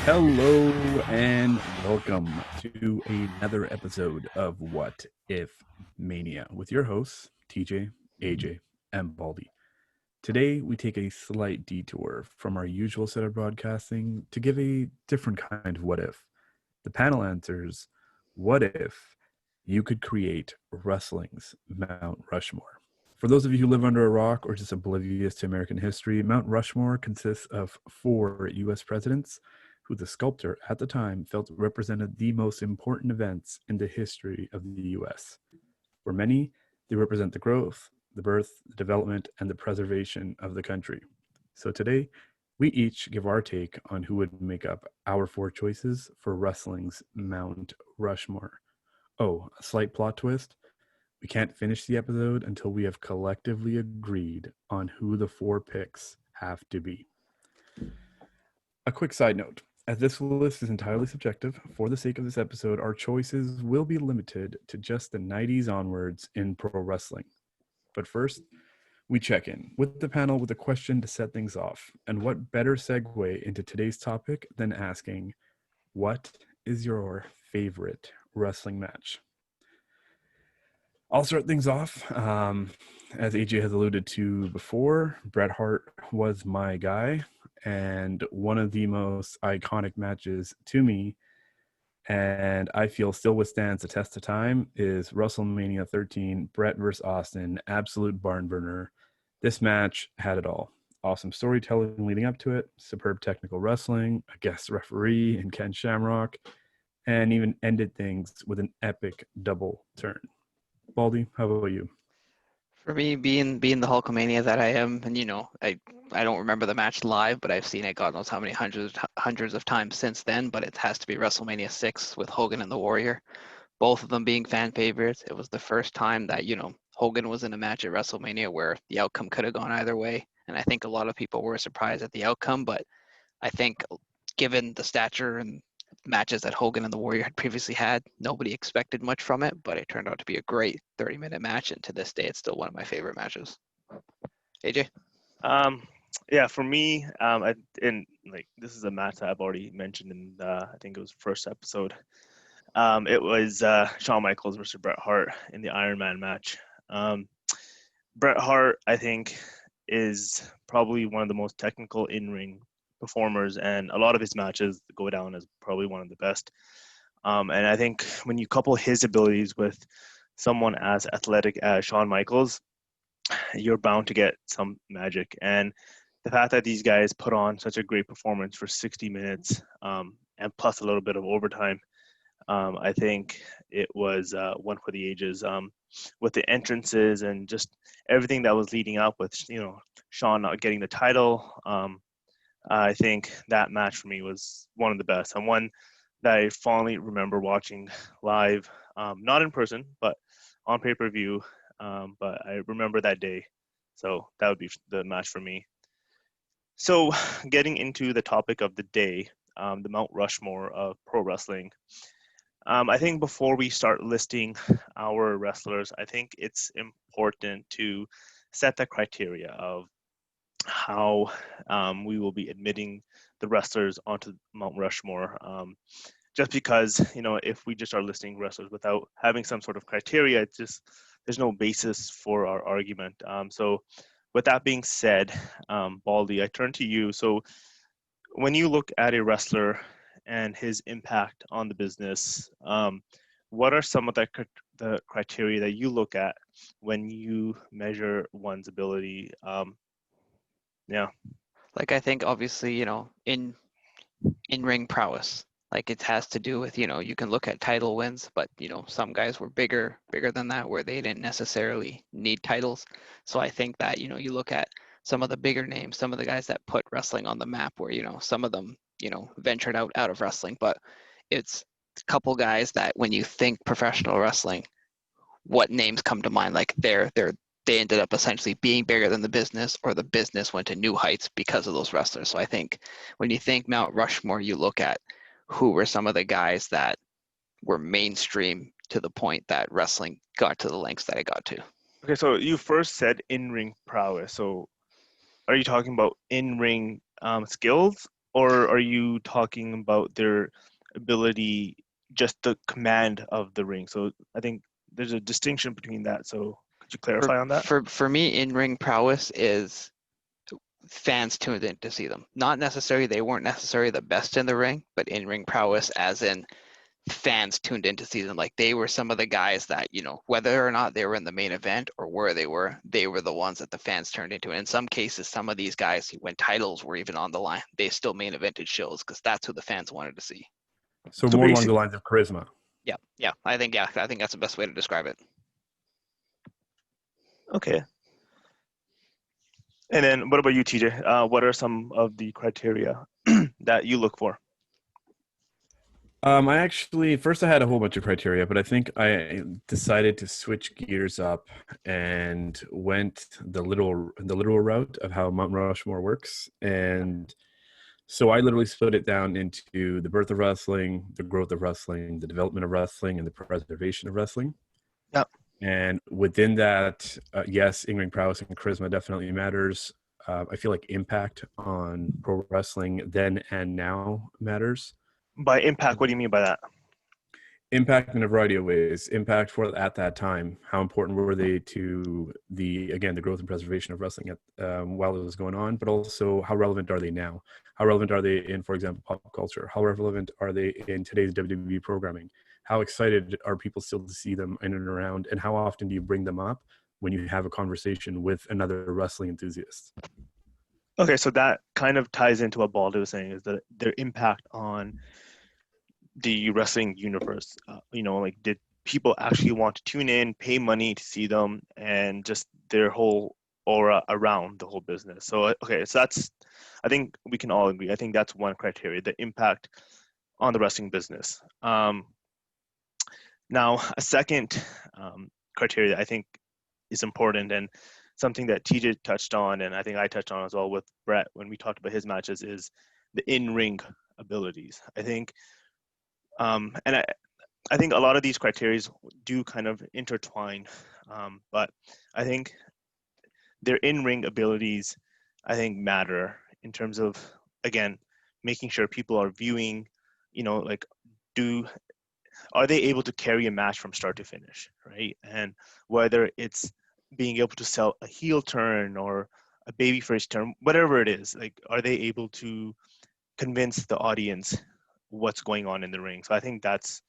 Hello and welcome to another episode of What-If-Mania with your hosts, TJ, AJ, and Baldy. Today, we take a slight detour from our usual set of broadcasting to give a different kind of what if. The panel answers, what if you could create wrestling's Mount Rushmore? For those of you who live under a rock or just oblivious to American history, Mount Rushmore consists of 4 U.S. presidents who the sculptor at the time felt represented the most important events in the history of the U.S. For many, they represent the growth, the birth, the development, and the preservation of the country. So today, we each give our take on who would make up our 4 choices for wrestling's Mount Rushmore. Oh, a slight plot twist. We can't finish the episode until we have collectively agreed on who the 4 picks have to be. A quick side note. As this list is entirely subjective, for the sake of this episode, our choices will be limited to just the 90s onwards in pro wrestling. But first, we check in with the panel with a question to set things off. And what better segue into today's topic than asking, what is your favorite wrestling match? I'll start things off. As AJ has alluded to before, Bret Hart was my guy, and one of the most iconic matches to me, and I feel still withstands the test of time, is WrestleMania 13, Bret vs. Austin, absolute barn burner. This match had it all. Awesome storytelling leading up to it, superb technical wrestling, a guest referee in Ken Shamrock, and even ended things with an epic double turn. Baldy, how about you? For me, being the Hulkamania that I am, and I don't remember the match live, but I've seen it God knows how many hundreds of times since then. But it has to be WrestleMania 6 with Hogan and the Warrior, both of them being fan favorites. It was the first time that Hogan was in a match at WrestleMania where the outcome could have gone either way, and I think a lot of people were surprised at the outcome. But I think, given the stature and matches that Hogan and the Warrior had previously had, nobody expected much from it, but it turned out to be a great 30-minute match, and to this day, it's still one of my favorite matches. AJ? Um, yeah, for me, this is a match that I've already mentioned in I think it was first episode. It was Shawn Michaels versus Bret Hart in the Iron Man match. Bret Hart, I think, is probably one of the most technical in-ring performers, and a lot of his matches go down as probably one of the best. And I think when you couple his abilities with someone as athletic as Shawn Michaels, you're bound to get some magic. And the fact that these guys put on such a great performance for 60 minutes and plus a little bit of overtime, I think it was one for the ages, with the entrances and just everything that was leading up with, Shawn not getting the title. I think that match for me was one of the best, and one that I fondly remember watching live, not in person, but on pay-per-view. But I remember that day. So that would be the match for me. So getting into the topic of the day, the Mount Rushmore of pro wrestling. I think before we start listing our wrestlers, I think it's important to set the criteria of how we will be admitting the wrestlers onto Mount Rushmore. Just because, if we just are listing wrestlers without having some sort of criteria, it's just there's no basis for our argument. So with that being said, Baldy, I turn to you. So when you look at a wrestler and his impact on the business, what are some of the criteria that you look at when you measure one's ability? Yeah. I think obviously, in-ring prowess. It has to do with, you can look at title wins, but, some guys were bigger than that where they didn't necessarily need titles. So I think that, you look at some of the bigger names, some of the guys that put wrestling on the map where, some of them, ventured out of wrestling, but it's a couple guys that when you think professional wrestling, what names come to mind? They ended up essentially being bigger than the business, or the business went to new heights because of those wrestlers. So I think when you think Mount Rushmore, you look at who were some of the guys that were mainstream to the point that wrestling got to the lengths that it got to. Okay, so you first said in-ring prowess. So are you talking about in-ring skills or are you talking about their ability, just the command of the ring? So I think there's a distinction between that. So could you clarify on that? For me, in-ring prowess is fans tuned in to see them. Not necessarily, they weren't necessarily the best in the ring, but in-ring prowess as in fans tuned in to see them. Like they were some of the guys that, whether or not they were in the main event or where they were the ones that the fans turned into. And in some cases, some of these guys, when titles were even on the line, they still main evented shows because that's who the fans wanted to see. So more along the lines of charisma. Yeah. I think that's the best way to describe it. Okay. And then what about you, TJ? What are some of the criteria that you look for? I actually first I had a whole bunch of criteria, but I think I decided to switch gears up and went the literal route of how Mount Rushmore works. And so I literally split it down into the birth of wrestling, the growth of wrestling, the development of wrestling, and the preservation of wrestling. Yeah. And within that, yes, in-ring prowess and charisma definitely matters. I feel like impact on pro wrestling then and now matters. By impact, what do you mean by that? Impact in a variety of ways. Impact for at that time. How important were they to the growth and preservation of wrestling while it was going on, but also how relevant are they now? How relevant are they in, for example, pop culture? How relevant are they in today's WWE programming? How excited are people still to see them in and around? And how often do you bring them up when you have a conversation with another wrestling enthusiast? Okay, so that kind of ties into what Baldy was saying, is that their impact on the wrestling universe. Like did people actually want to tune in, pay money to see them, and just their whole aura around the whole business? So okay, so that's, I think we can all agree. I think that's one criteria, the impact on the wrestling business. Now, a second criteria that I think is important, and something that TJ touched on, and I think I touched on as well with Brett when we talked about his matches, is the in-ring abilities. I think, and I think a lot of these criteria do kind of intertwine, but I think their in-ring abilities, I think, matter in terms of, again, making sure people are viewing, like, are they able to carry a match from start to finish, right? And whether it's being able to sell a heel turn or a babyface turn, whatever it is, like, are they able to convince the audience what's going on in the ring? So I think that's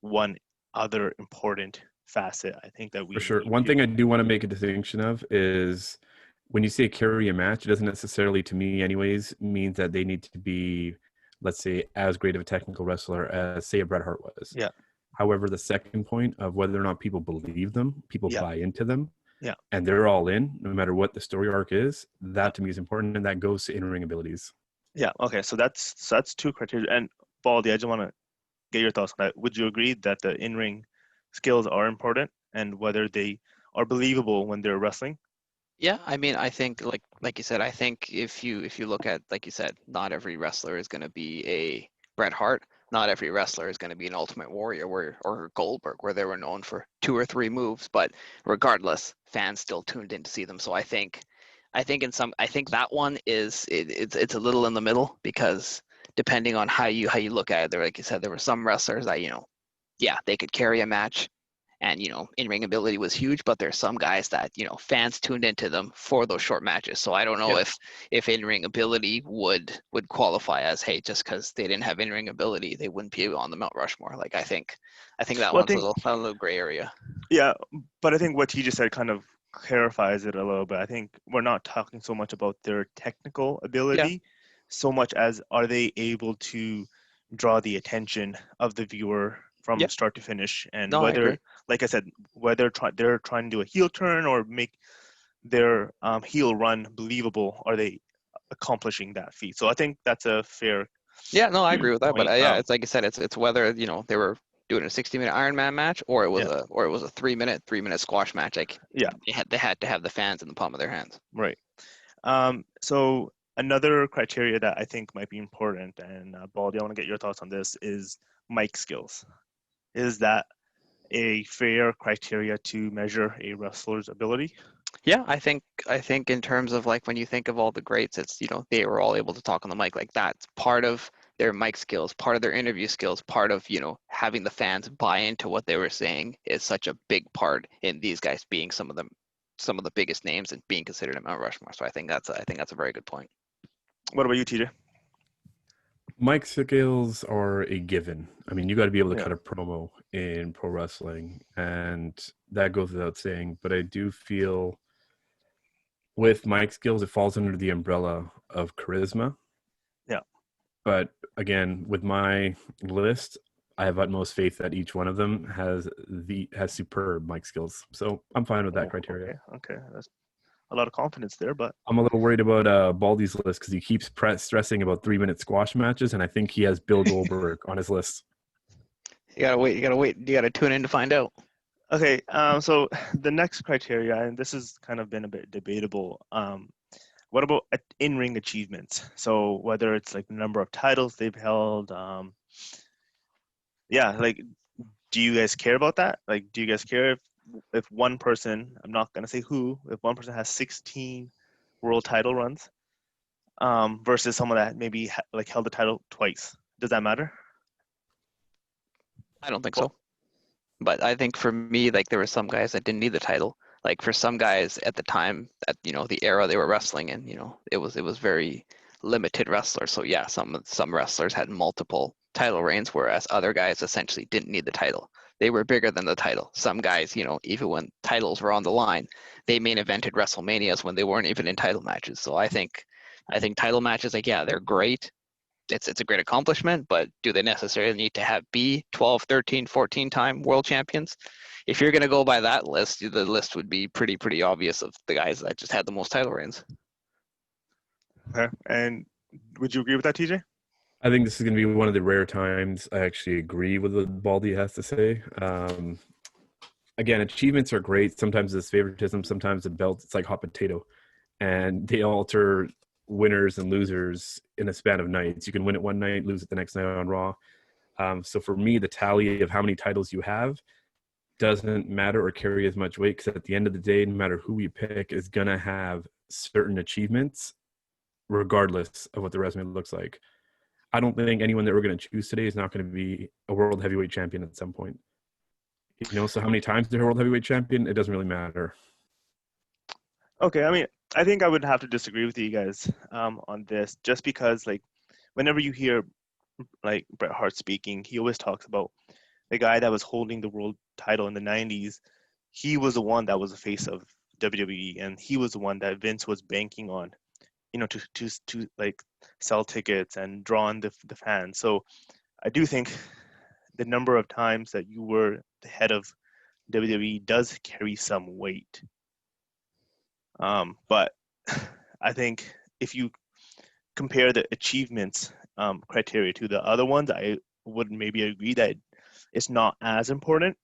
one other important facet, I think, that we For sure. need One to. thing I do want to make a distinction of is when you say carry a match, it doesn't necessarily, to me anyways, mean that they need to be, let's say, as great of a technical wrestler as, say, a Bret Hart was. Yeah. However, the second point of whether or not people believe them, people Yeah. buy into them, Yeah. and they're all in, no matter what the story arc is, that to me is important, and that goes to in-ring abilities. Yeah. Okay. So that's two criteria. And Baldy, I just want to get your thoughts on that. Would you agree that the in-ring skills are important, and whether they are believable when they're wrestling? Yeah, I mean, I think like you said, I think if you look at, like you said, not every wrestler is going to be a Bret Hart. Not every wrestler is going to be an Ultimate Warrior or Goldberg, where they were known for 2 or 3 moves. But regardless, fans still tuned in to see them. So I think that one it's a little in the middle, because depending on how you look at it, there, like you said, there were some wrestlers that yeah, they could carry a match, and in-ring ability was huge, but there's some guys that fans tuned into them for those short matches. So I don't know if in-ring ability would qualify as, hey, just because they didn't have in-ring ability, they wouldn't be on the Mount Rushmore. Like I think that Well, one's a little gray area. Yeah, but I think what he just said kind of clarifies it a little bit. I think we're not talking so much about their technical ability, so much as are they able to draw the attention of the viewer from start to finish, and No, I agree. like I said, whether they're trying to do a heel turn or make their heel run believable, are they accomplishing that feat? So I think that's a fair. Yeah, no, I agree with that. But point. yeah, it's like I said, it's whether they were doing a 60-minute Iron Man match, or it was a 3-minute squash match. Like they had to have the fans in the palm of their hands. Right. So another criteria that I think might be important, and Baldy, I want to get your thoughts on this, is mic skills. Is that a fair criteria to measure a wrestler's ability? Yeah, I think in terms of like when you think of all the greats, it's they were all able to talk on the mic. Like that's part of their mic skills, part of their interview skills, part of having the fans buy into what they were saying is such a big part in these guys being some of the biggest names and being considered a Mount Rushmore. So I think that's a very good point. What about you, TJ? Mike skills are a given. I mean, you got to be able to Yeah. cut a promo in pro wrestling, and that goes without saying. But I do feel with Mike skills, it falls under the umbrella of charisma. Yeah. But again, with my list, I have utmost faith that each one of them has superb mic skills. So I'm fine with that criteria. Okay. That's a lot of confidence there, but I'm a little worried about Baldy's list because he keeps stressing about 3-minute squash matches, and I think he has Bill Goldberg on his list. You gotta wait. You gotta tune in to find out. okay. So the next criteria, and this has kind of been a bit debatable. What about in-ring achievements? So whether it's like the number of titles they've held, yeah, like do you guys care about that? Like, do you guys care if one person, I'm not gonna say who, if one person has 16 world title runs, versus someone that maybe like held the title twice? Does that matter? I don't think Well, so. But I think for me, like there were some guys that didn't need the title. Like for some guys at the time, at the era they were wrestling in, it was very limited wrestlers. So yeah, some wrestlers had multiple title reigns, whereas other guys essentially didn't need the title. They were bigger than the title. Some guys, even when titles were on the line, they main evented WrestleManias when they weren't even in title matches. So I think title matches, like yeah, they're great, it's a great accomplishment, but do they necessarily need to be 12, 13, 14 time world champions? If you're going to go by that list, the list would be pretty obvious of the guys that just had the most title reigns. okay. And would you agree with that, TJ? I think this is going to be one of the rare times I actually agree with what Baldy has to say. Again, achievements are great. Sometimes it's favoritism. Sometimes the belt, it's like hot potato. And they alter winners and losers in a span of nights. You can win it one night, lose it the next night on Raw. So for me, the tally of how many titles you have doesn't matter or carry as much weight, because at the end of the day, no matter who you pick is going to have certain achievements regardless of what the resume looks like. I don't think anyone that we're going to choose today is not going to be a world heavyweight champion at some point. So how many times they're world heavyweight champion, it doesn't really matter. Okay, I mean, I think I would have to disagree with you guys on this, just because like whenever you hear like Bret Hart speaking, he always talks about the guy that was holding the world title in the 90s. He was the one that was the face of WWE, and he was the one that Vince was banking on, to like sell tickets and draw in the fans. So I do think the number of times that you were the head of WWE does carry some weight. But I think if you compare the achievements criteria to the other ones, I would maybe agree that it's not as important.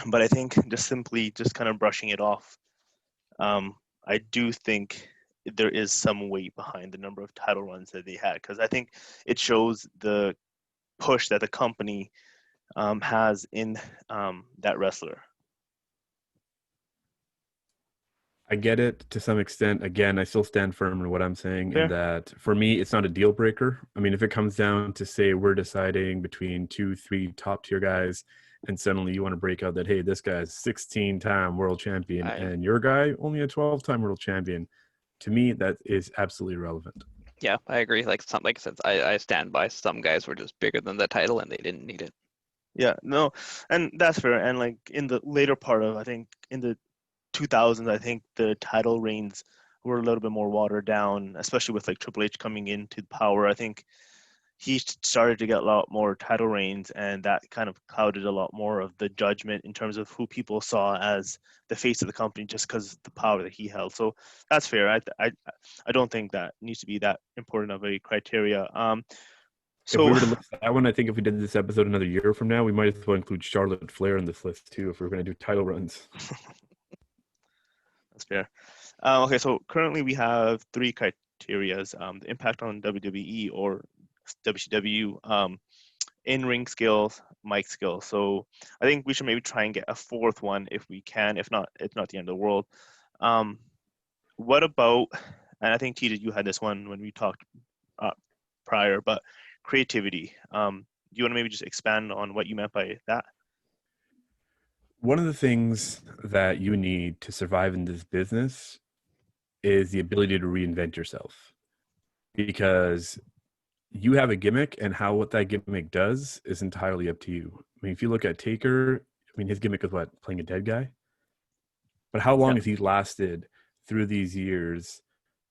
But I think just kind of brushing it off, I do think there is some weight behind the number of title runs that they had, because I think it shows the push that the company has in that wrestler. I get it to some extent. Again, I still stand firm in what I'm saying, in Fair. that for me, it's not a deal breaker. I mean, if it comes down to say we're deciding between 2, 3 top tier guys, and suddenly you want to break out that, hey, this guy's 16-time world champion and your guy only a 12-time world champion, to me, that is absolutely irrelevant. Yeah, I agree. Like I said, I stand by. Some guys were just bigger than the title and they didn't need it. Yeah, no, and that's fair. And like in the later part of, I think in the 2000s, I think the title reigns were a little bit more watered down, especially with like Triple H coming into power. I think he started to get a lot more title reigns, and that kind of clouded a lot more of the judgment in terms of who people saw as the face of the company, just because of the power that he held. So that's fair. I don't think that needs to be that important of a criteria. If we So were to list that one, I think if we did this episode another year from now, we might as well include Charlotte Flair in this list too, if we are going to do title runs. that's fair. Okay, so currently we have three criterias: the impact on WWE or WCW, in-ring skills, mic skills. So I think we should maybe try and get a fourth one if we can. If not, it's not the end of the world. What about, and I think Tita, you had this one when we talked prior, but creativity. Do you want to maybe just expand on what you meant by that? One of the things that you need to survive in this business is the ability to reinvent yourself, because you have a gimmick, and what that gimmick does is entirely up to you. I mean, if you look at Taker, I mean, his gimmick is what? Playing a dead guy? But how long Yeah. has he lasted through these years?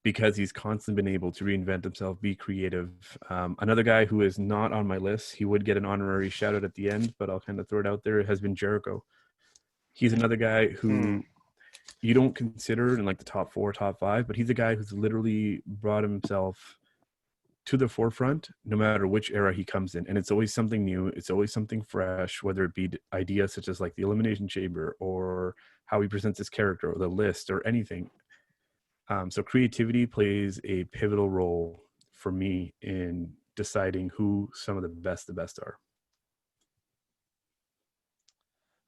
Because he's constantly been able to reinvent himself, be creative. Another guy who is not on my list, he would get an honorary shout out at the end, but I'll kind of throw it out there, has been Jericho. He's another guy who you don't consider in like the top 4, top 5, but he's a guy who's literally brought himself to the forefront no matter which era he comes in. And it's always something new. It's always something fresh, whether it be ideas such as like the Elimination Chamber or how he presents his character or the list or anything. So creativity plays a pivotal role for me in deciding who some of the best are.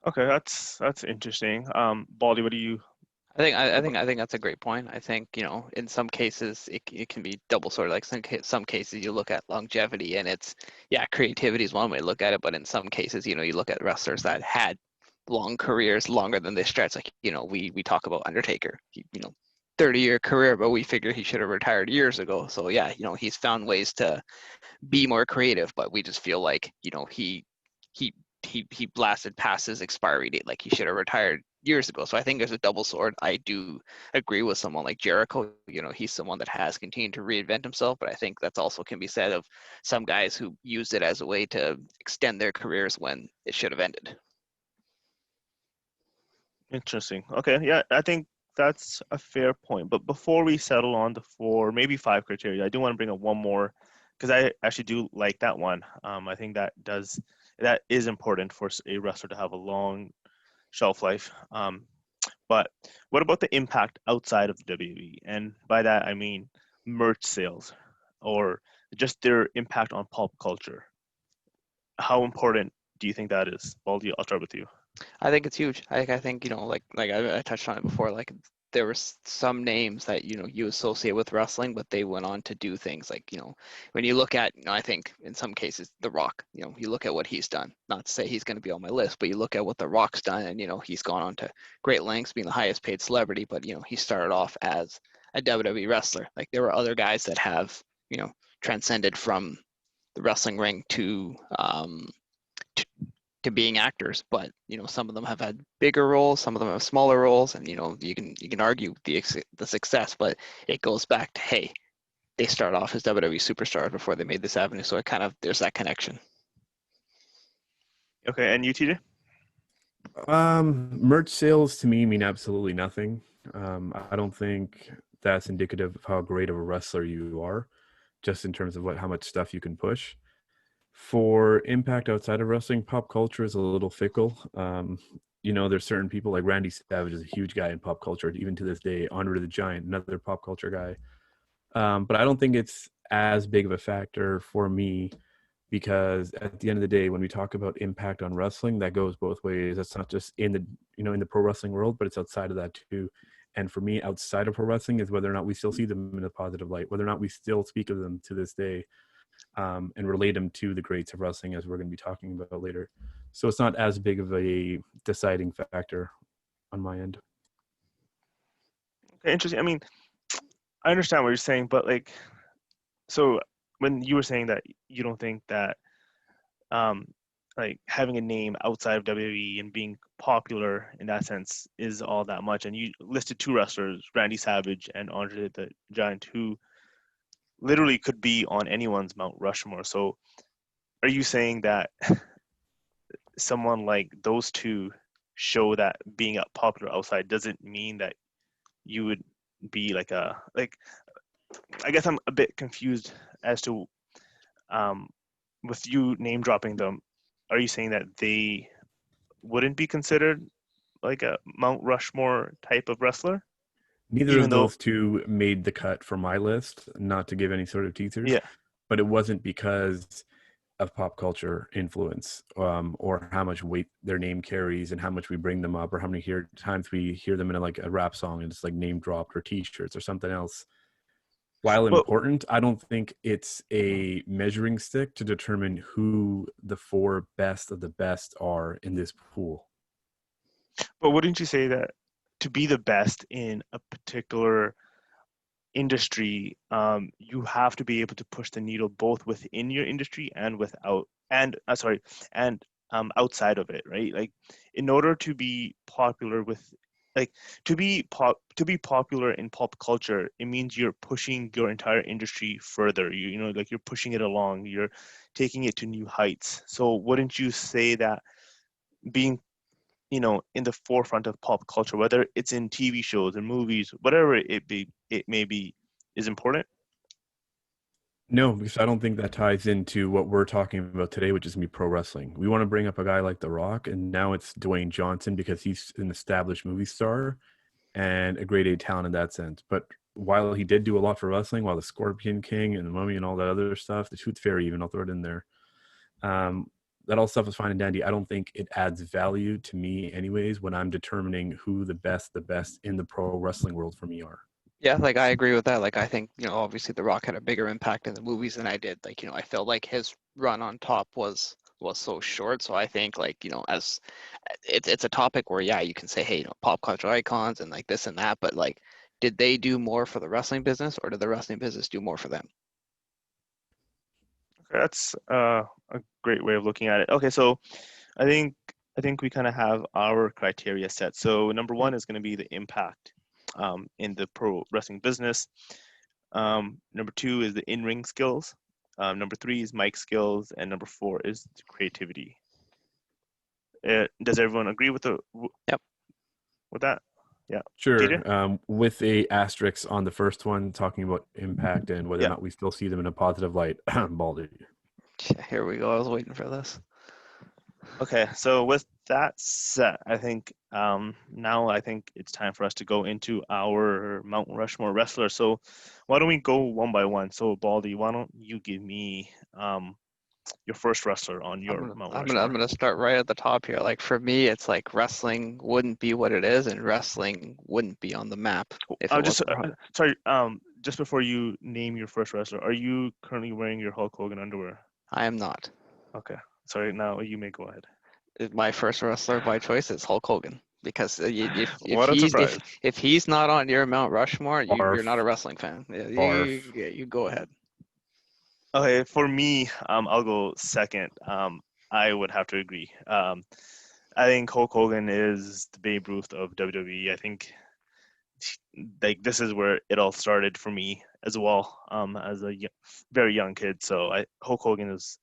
Okay, that's interesting. Baldy, what do you? I think that's a great point. I think, in some cases it can be double sword. Like some cases you look at longevity and it's, yeah, creativity is one way to look at it, but in some cases, you look at wrestlers that had long careers, longer than they stretch. Like, we talk about Undertaker. 30-year career, but we figure he should have retired years ago. So yeah, he's found ways to be more creative, but we just feel like, he he blasted past his expiry date. Like, he should have retired years ago. So I think there's a double sword. I do agree with someone like Jericho. He's someone that has continued to reinvent himself, but I think that's also can be said of some guys who used it as a way to extend their careers when it should have ended. Interesting. Okay, yeah, I think that's a fair point. But before we settle on the 4, maybe 5 criteria, I do want to bring up one more because I actually do like that one. I think that is important for a wrestler to have a long shelf life. But what about the impact outside of the WWE? And by that I mean merch sales or just their impact on pop culture. How important do you think that is? Baldy, I'll start with you. I think it's huge. I think, like I touched on it before, like there were some names that, you associate with wrestling, but they went on to do things like, when you look at, I think in some cases, The Rock, you look at what he's done, not to say he's going to be on my list, but you look at what The Rock's done and, he's gone on to great lengths, being the highest paid celebrity, but, he started off as a WWE wrestler. Like, there were other guys that have, transcended from the wrestling ring to being actors, but some of them have had bigger roles, some of them have smaller roles, and you can argue the success, but it goes back to, hey, they started off as WWE superstars before they made this avenue, so there's that connection. Okay, and you, TJ? Merch sales to me mean absolutely nothing. I don't think that's indicative of how great of a wrestler you are, just in terms of how much stuff you can push. For impact outside of wrestling, pop culture is a little fickle. There's certain people like Randy Savage is a huge guy in pop culture, even to this day. Andre the Giant, another pop culture guy. But I don't think it's as big of a factor for me, because at the end of the day, when we talk about impact on wrestling, that goes both ways. That's not just in the pro wrestling world, but it's outside of that too. And for me, outside of pro wrestling is whether or not we still see them in a positive light, whether or not we still speak of them to this day. And relate them to the greats of wrestling, as we're going to be talking about later. So it's not as big of a deciding factor on my end. Okay, interesting. I mean, I understand what you're saying, but so when you were saying that you don't think that um, like having a name outside of WWE and being popular in that sense is all that much, and you listed 2 wrestlers, Randy Savage and Andre the Giant, who literally could be on anyone's Mount Rushmore. So are you saying that someone like those 2 show that being popular outside doesn't mean that you would be I guess I'm a bit confused as to with you name dropping them, are you saying that they wouldn't be considered like a Mount Rushmore type of wrestler? Neither Even of though, those 2 made the cut for my list, not to give any sort of teasers, yeah, but it wasn't because of pop culture influence, or how much weight their name carries and how much we bring them up, or how many times we hear them in like a rap song and it's like name dropped, or t-shirts or something else. While But important, I don't think it's a measuring stick to determine who the four best of the best are in this pool. wouldn't you say that to be the best in a particular industry, you have to be able to push the needle both within your industry and without, and sorry, and outside of it, right? Like, in order to be popular with, like, to be popular in pop culture, it means you're pushing your entire industry further. You know, like, you're pushing it along, you're taking it to new heights. So wouldn't you say that being, you know, in the forefront of pop culture, whether it's in TV shows and movies, whatever it may be, is important? No, because I don't think that ties into what we're talking about today, which is gonna be pro wrestling. We want to bring up a guy like The Rock, and now it's Dwayne Johnson because he's an established movie star and a grade A talent in that sense. But while he did do a lot for wrestling, while the Scorpion King and the Mummy and all that other stuff, the Tooth Fairy, even I'll throw it in there. Um, that all stuff is fine and dandy. I don't think it adds value to me, anyways, when I'm determining who the best in the pro wrestling world for me are. Yeah, like I agree with that. Like I think, obviously The Rock had a bigger impact in the movies than I did. Like, I felt like his run on top was so short. So I think, like, as it's a topic where, yeah, you can say, hey, pop culture icons and like this and that, but like, did they do more for the wrestling business, or did the wrestling business do more for them? Okay, that's a great way of looking at it. Okay, so I think I think we kind of have our criteria set. So number one is going to be the impact in the pro wrestling business. Number two is the in-ring skills. Number three is mic skills, and number four is creativity. Does everyone agree with Yep. with that? Yeah. TJ? Sure. With a asterisk on the first one, talking about impact and whether or Yeah. not we still see them in a positive light. Baldy. Here we go. I was waiting for this. Okay, so with that set, I think now I think it's time for us to go into our Mount Rushmore wrestler. So why don't we go one by one? So Baldy, why don't you give me your first wrestler on I'm your gonna Mount I'm gonna I'm Rushmore? gonna start right at the top here. Like for me, it's like wrestling wouldn't be what it is, and wrestling wouldn't be on the map if it Just wasn't for. sorry, just before you name your first wrestler, are you currently wearing your Hulk Hogan underwear? I am not. Okay, sorry. Now you may go ahead. My first wrestler by choice is Hulk Hogan because if What a he's surprise! if he's not on your Mount Rushmore, you're not a Barf. wrestling fan. Yeah, Barf. you go ahead. Okay, for me, I'll go second. I would have to agree. I think Hulk Hogan is the Babe Ruth of WWE. I think like this is where it all started for me as well, as a very young kid. So Hulk Hogan is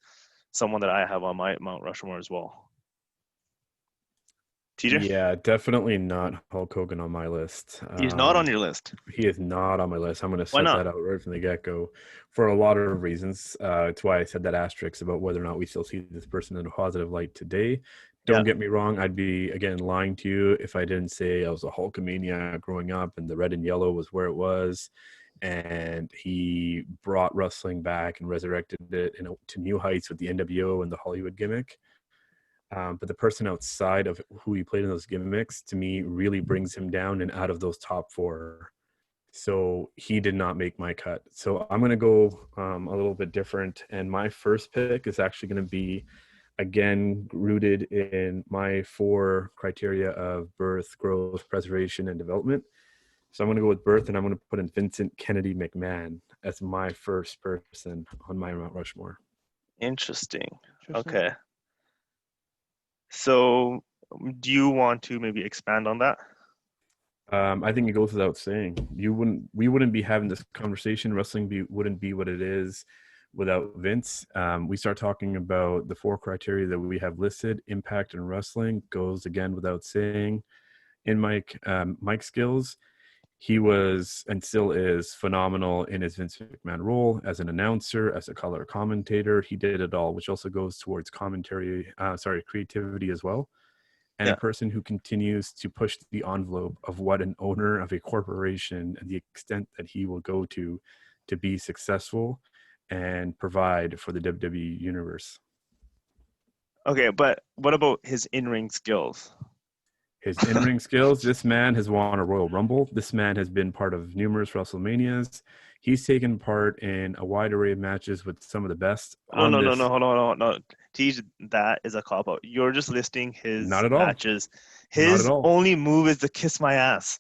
someone that I have on my Mount Rushmore as well. TJ, Yeah, definitely not Hulk Hogan on my list. he's not on your list. He is not on my list. I'm going to Why set not? that out right from the get-go for a lot of reasons. It's why I said that asterisk about whether or not we still see this person in a positive light today. Yeah, Don't get me wrong. I'd be, again, lying to you if I didn't say I was a Hulkamania growing up and the red and yellow was where it was. And he brought wrestling back and resurrected it to new heights with the NWO and the Hollywood gimmick. But the person outside of who he played in those gimmicks, to me, really brings him down and out of those top four. So he did not make my cut. So I'm going to go a little bit different. And my first pick is actually going to be, again, rooted in my four criteria of birth, growth, preservation, and development. So I'm going to go with birth, and I'm going to put in Vincent Kennedy McMahon as my first person on my Mount Rushmore. interesting. Interesting. Okay, so do you want to maybe expand on that? I think it goes without saying. We wouldn't be having this conversation. Wrestling wouldn't be what it is without Vince. We start talking about the four criteria that we have listed. Impact in wrestling goes again without saying. In Mike skills, he was and still is phenomenal in his Vince McMahon role as an announcer, as a color commentator. He did it all, which also goes towards creativity as well. And a Yeah, person who continues to push the envelope of what an owner of a corporation and the extent that he will go to be successful. and provide for the WWE universe. Okay, but what about his in-ring skills? His in-ring skills, this man has won a Royal Rumble. This man has been part of numerous WrestleManias. He's taken part in a wide array of matches with some of the best No, on no, no, this. no, hold on, no. Teach, that is a cop out. You're just listing his Not at all. matches. Not His at all. only move is to kiss my ass.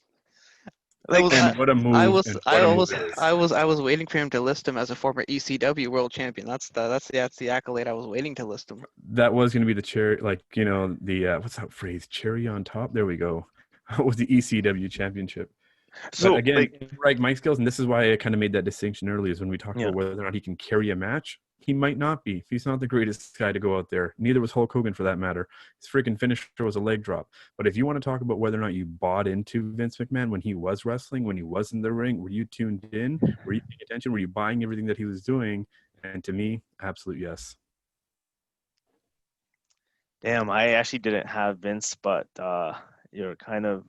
Like And what a move! I and was, what I a move was, it is. I was, I was waiting for him to list him as a former ECW world champion. That's the accolade I was waiting to list him. That was going to be the cherry, like, you know, the what's that phrase? Cherry on top. There we go. Was the ECW championship. So, But again, like, right, Mike skills, and this is why I kind of made that distinction earlier, is when we talk Yeah. about whether or not he can carry a match. He might not be. He's not the greatest guy to go out there. Neither was Hulk Hogan, for that matter. His freaking finisher was a leg drop. But if you want to talk about whether or not you bought into Vince McMahon when he was wrestling, when he was in the ring, were you tuned in? Were you paying attention? Were you buying everything that he was doing? And to me, absolute yes. damn, I actually didn't have Vince, but you're kind of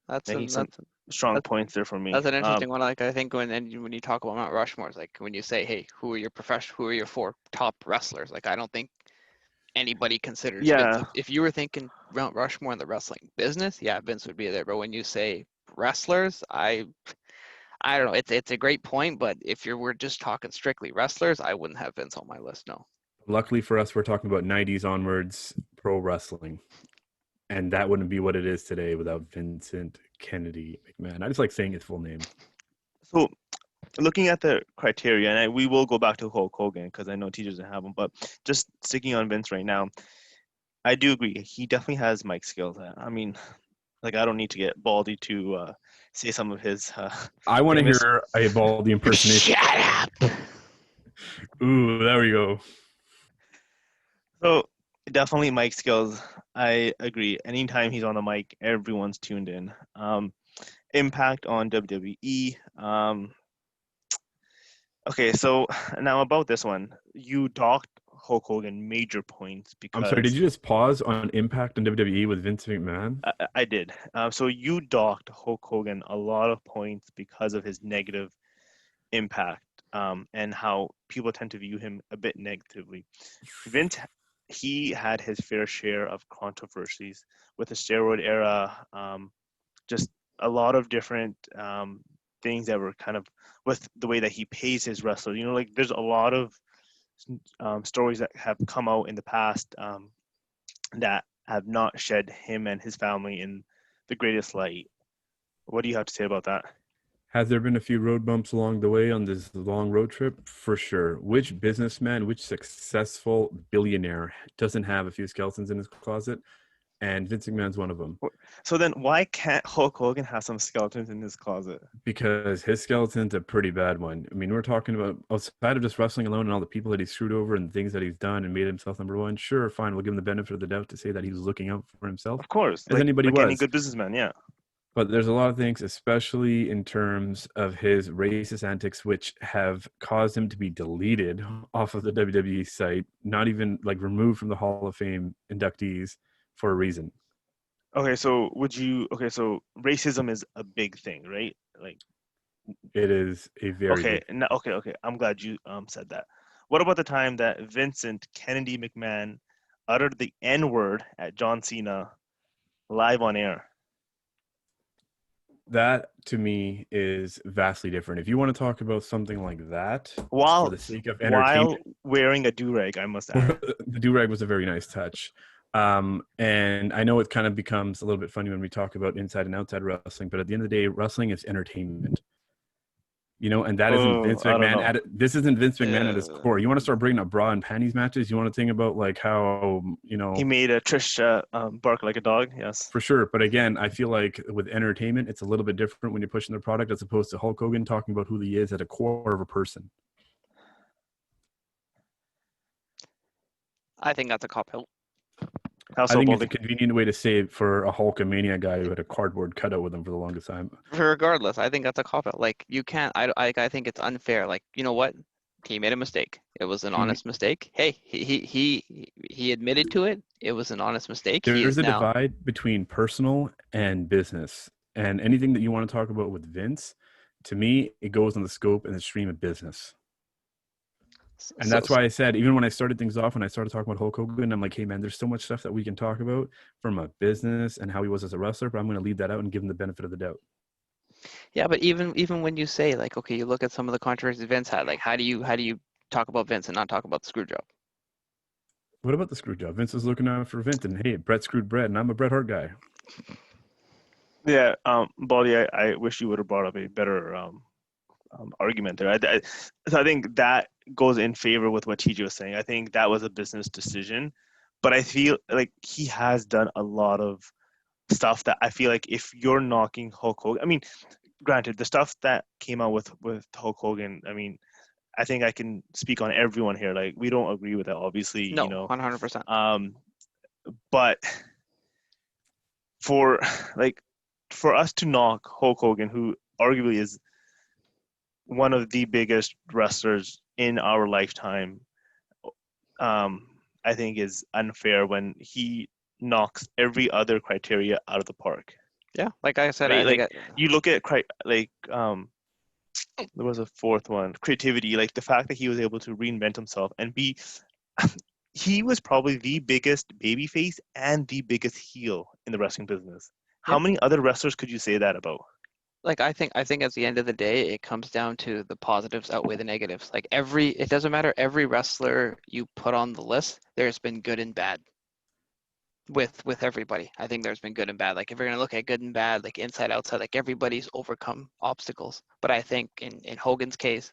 That's making an, some that's strong that's points there for me. that's an interesting one. Like I think when you talk about Mount Rushmore, it's like when you say, hey, who are your four top wrestlers? Like I don't think anybody considers Vince. Yeah. If you were thinking Mount Rushmore in the wrestling business, yeah, Vince would be there. But when you say wrestlers, I don't know. It's a great point, but if we're just talking strictly wrestlers, I wouldn't have Vince on my list. No. Luckily for us, we're talking about 90s onwards pro wrestling. And that wouldn't be what it is today without Vincent Kennedy McMahon. I just like saying his full name. So, looking at the criteria, and we will go back to Hulk Hogan because I know teachers doesn't have them, but just sticking on Vince right now, I do agree. He definitely has mic skills. I mean, like I don't need to get Baldy to say some of his. I want to famous- hear a Baldy impersonation. Shut up. Ooh, there we go. So definitely mic skills. I agree. Anytime he's on the mic, everyone's tuned in. Impact on WWE. Okay, so now about this one, you docked Hulk Hogan major points because I'm sorry, did you just pause on Impact on WWE with Vince McMahon? I did. So you docked Hulk Hogan a lot of points because of his negative impact and how people tend to view him a bit negatively. Vince, he had his fair share of controversies with the steroid era, just a lot of different things that were kind of with the way that he pays his wrestlers. You know, like there's a lot of stories that have come out in the past that have not shed him and his family in the greatest light. What do you have to say about that? Has there been a few road bumps along the way on this long road trip? For sure. Which businessman, which successful billionaire doesn't have a few skeletons in his closet? And Vince McMahon's one of them. So then why can't Hulk Hogan have some skeletons in his closet? Because his skeleton's a pretty bad one. I mean, we're talking about outside of just wrestling alone and all the people that he's screwed over and things that he's done and made himself number one. Sure, fine, we'll give him the benefit of the doubt to say that he was looking out for himself, Of course, as anybody like any was. good businessman, yeah. But there's a lot of things, especially in terms of his racist antics, which have caused him to be deleted off of the WWE site, not even like removed from the Hall of Fame inductees for a reason. Okay, so so racism is a big thing, right? Like, It is a very okay, big. no, okay. I'm glad you said that. What about the time that Vincent Kennedy McMahon uttered the N-word at John Cena live on air? That to me is vastly different. If you want to talk about something like that While for the sake of entertainment, wearing a do-rag, I must add. the do-rag was a very nice touch. And I know it kind of becomes a little bit funny when we talk about inside and outside wrestling, but at the end of the day, wrestling is entertainment. You know, and that isn't Vince I don't McMahon. know. This isn't Vince McMahon at his core. You want to start bringing up bra and panties matches? You want to think about like how, you know, He made a Trish bark like a dog. Yes, for sure. But again, I feel like with entertainment, it's a little bit different when you're pushing their product as opposed to Hulk Hogan talking about who he is at a core of a person. I think that's a cop out. How I so, think Baldy? it's a convenient way to say it for a Hulkamania guy who had a cardboard cutout with him for the longest time. Regardless, I think that's a cop out. Like you can't. I think it's unfair. Like you know what? He made a mistake. It was an honest mistake. Hey, he admitted to it. It was an honest mistake. He There's is a now. divide between personal and business. And anything that you want to talk about with Vince, to me, it goes on the scope and the stream of business. And that's why I said, even when I started things off, when I started talking about Hulk Hogan, I'm like, hey, man, there's so much stuff that we can talk about from a business and how he was as a wrestler, but I'm going to leave that out and give him the benefit of the doubt. Yeah, but even when you say like, okay, you look at some of the controversies Vince had, like how do you talk about Vince and not talk about the screw job? What about the screw job? Vince is looking out for Vince, and hey, Brett screwed Brett, and I'm a Bret Hart guy. Yeah, Baldy, I wish you would have brought up a better argument there. So I think that goes in favor with what TJ was saying. I think that was a business decision, but I feel like he has done a lot of stuff that I feel like if you're knocking Hulk Hogan, I mean, granted, the stuff that came out with Hulk Hogan, I mean, I think I can speak on everyone here. Like, we don't agree with it, obviously, No, 100%. But for for us to knock Hulk Hogan, who arguably is one of the biggest wrestlers in our lifetime, I think is unfair when he knocks every other criteria out of the park. Yeah, like I said, Right? I think You look at there was a fourth one, creativity, like the fact that he was able to reinvent himself and be he was probably the biggest babyface and the biggest heel in the wrestling business. How many other wrestlers could you say that about? like I think at the end of the day, it comes down to the positives outweigh the negatives. Like it doesn't matter, every wrestler you put on the list, there's been good and bad with everybody. I think there's been good and bad. Like if you're gonna look at good and bad, like inside outside, like everybody's overcome obstacles. But I think in Hogan's case,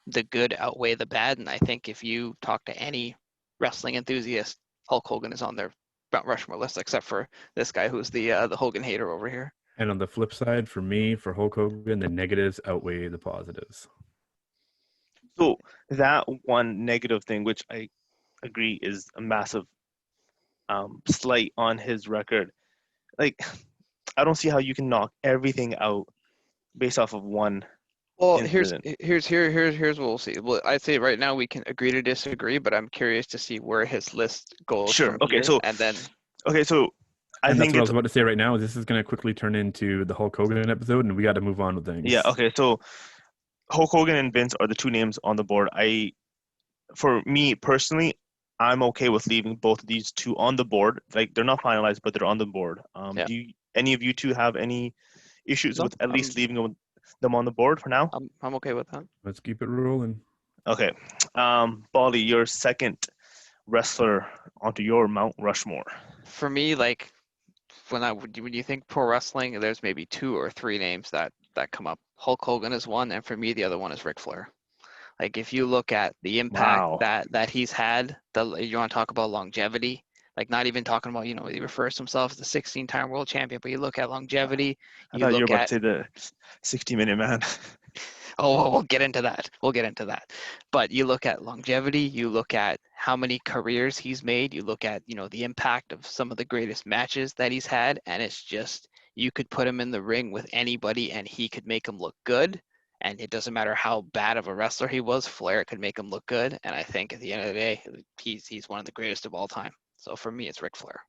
the good outweigh the bad. And I think if you talk to any wrestling enthusiast, Hulk Hogan is on their Mount Rushmore list, except for this guy who's the Hogan hater over here. And on the flip side, for me, for Hulk Hogan, the negatives outweigh the positives. So that one negative thing, which I agree is a massive slight on his record, like I don't see how you can knock everything out based off of one Well, incident. here's what we'll see. Well, I'd say right now we can agree to disagree, but I'm curious to see where his list goes Sure. from Okay. here, So and then I And that's think what I it's was about to say right now. This is going to quickly turn into the Hulk Hogan episode, and we got to move on with things. yeah. Okay. So Hulk Hogan and Vince are the two names on the board. For me personally, I'm okay with leaving both of these two on the board. Like they're not finalized, but they're on the board. yeah. Do any of you two have any issues No, with at least leaving them on the board for now? I'm okay with that. Let's keep it rolling. Okay. Baldy, your second wrestler onto your Mount Rushmore. For me, like when you think pro wrestling, there's maybe 2 or 3 names that come up. Hulk Hogan is one, and for me, the other one is Ric Flair. Like if you look at the impact Wow. that he's had, you want to talk about longevity. Like not even talking about, he refers to himself as the 16-time world champion, but you look at longevity, I you thought you were look about at to say the 60-minute man. oh, we'll get into that. We'll get into that. But you look at longevity, you look at how many careers he's made, you look at, the impact of some of the greatest matches that he's had, and it's just you could put him in the ring with anybody and he could make him look good. And it doesn't matter how bad of a wrestler he was, Flair could make him look good. And I think at the end of the day, he's one of the greatest of all time. So for me, it's Ric Flair.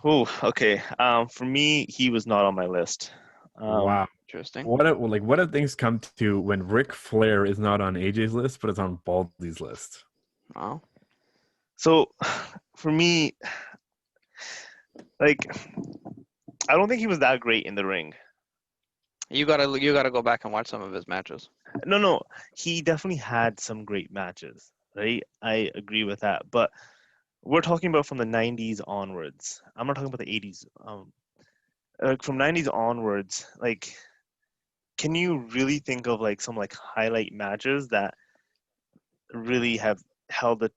Oh, okay. For me, he was not on my list. Wow. Interesting. What have things come to when Ric Flair is not on AJ's list, but it's on Baldy's list? Oh. So for me, like, I don't think he was that great in the ring. You gotta go back and watch some of his matches. No, he definitely had some great matches, right? I agree with that, but we're talking about from the 90s onwards. I'm not talking about the 80s. Like from 90s onwards, like, can you really think of like some like highlight matches that really have held the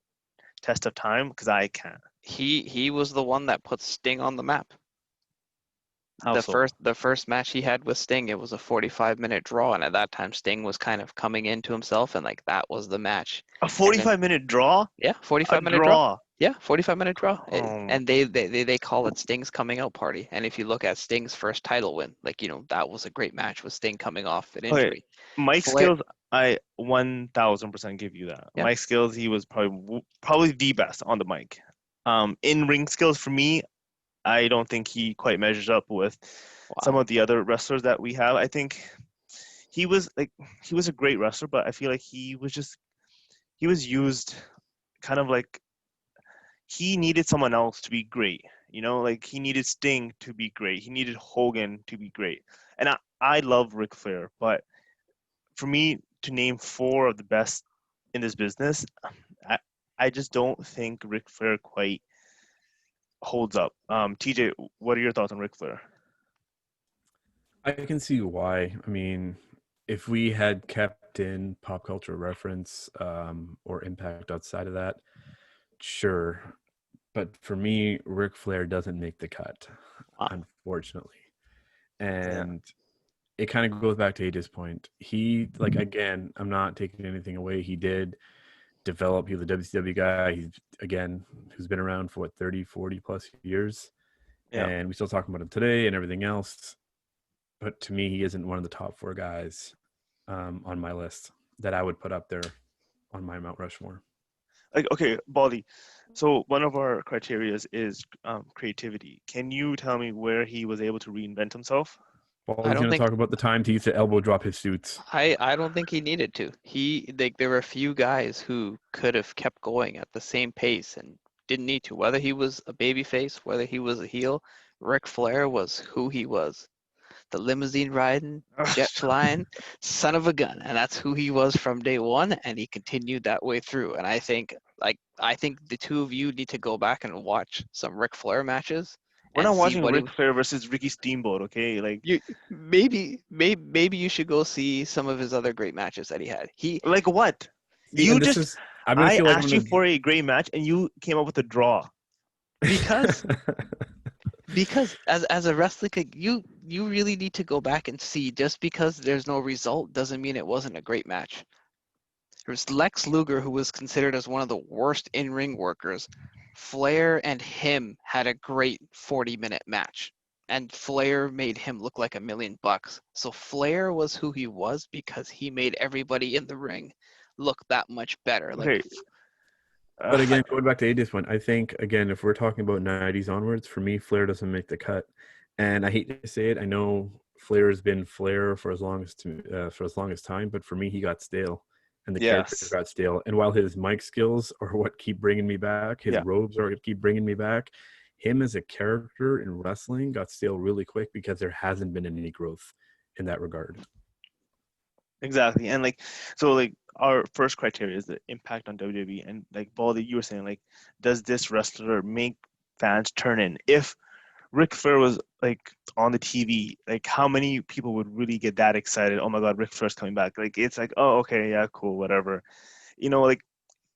test of time? Because I can't. He was the one that put Sting on the map. How so? The first match he had with Sting, it was a 45-minute draw, and at that time Sting was kind of coming into himself, and like that was the match. A 45-minute draw? Yeah, 45-minute draw. Yeah, 45-minute draw. And they call it Sting's coming out party. And if you look at Sting's first title win, like that was a great match with Sting coming off an injury. Okay. Mike Skills, I 1000% give you that. Yeah. Mike Skills, he was probably the best on the mic. In ring skills for me, I don't think he quite measures up with some of the other wrestlers that we have. I think he was a great wrestler, but I feel like he was used kind of like he needed someone else to be great. Like he needed Sting to be great. He needed Hogan to be great. And I love Ric Flair, but for me to name four of the best in this business, I, I just don't think Ric Flair quite holds up. TJ, what are your thoughts on Ric Flair? I can see why. I mean, if we had kept in pop culture reference or impact outside of that, sure. But for me, Ric Flair doesn't make the cut, Wow. unfortunately. Yeah. And it kind of goes back to AJ's point. He, like, again, I'm not taking anything away. He did develop. He was a WCW guy. He's, again, who's been around for, 30, 40 plus years. Yeah. And we still talking about him today and everything else. But to me, he isn't one of the top four guys on my list that I would put up there on my Mount Rushmore. Like, okay, Baldy. So one of our criteria is creativity. Can you tell me where he was able to reinvent himself? Paul I is don't going to think talk about the time he used to elbow drop his suits. I don't think he needed to. There were a few guys who could have kept going at the same pace and didn't need to. Whether he was a babyface, whether he was a heel, Ric Flair was who he was. The limousine riding, jet flying, son of a gun, and that's who he was from day one, and he continued that way through. And I think the two of you need to go back and watch some Ric Flair matches We're and not see watching what he Ric Flair versus Ricky Steamboat, okay? Like, you maybe you should go see some of his other great matches that he had. like what? See, You and this just is, I'm going to I feel like asked I'm you going for a great match, and you came up with a draw. because to. because as a wrestling you really need to go back and see. Just because there's no result doesn't mean it wasn't a great match. There's Lex Luger, who was considered as one of the worst in-ring workers. Flair and him had a great 40-minute match, and Flair made him look like $1,000,000. So Flair was who he was because he made everybody in the ring look that much better. Okay. But again, going back to AJ's point, I think, again, if we're talking about 90s onwards, for me, Flair doesn't make the cut. And I hate to say it, I know Flair has been Flair for as long as time, but for me, he got stale, and the character Yes. got stale. And while his mic skills are what keep bringing me back, his Yeah. robes are what keep bringing me back, him as a character in wrestling got stale really quick because there hasn't been any growth in that regard. Exactly. And our first criteria is the impact on WWE. And like Baldy, you were saying, like, does this wrestler make fans turn in? If Ric Flair was like on the TV, like how many people would really get that excited? Oh my God, Ric Flair's coming back. Like it's like, oh, okay, yeah, cool, whatever. Like,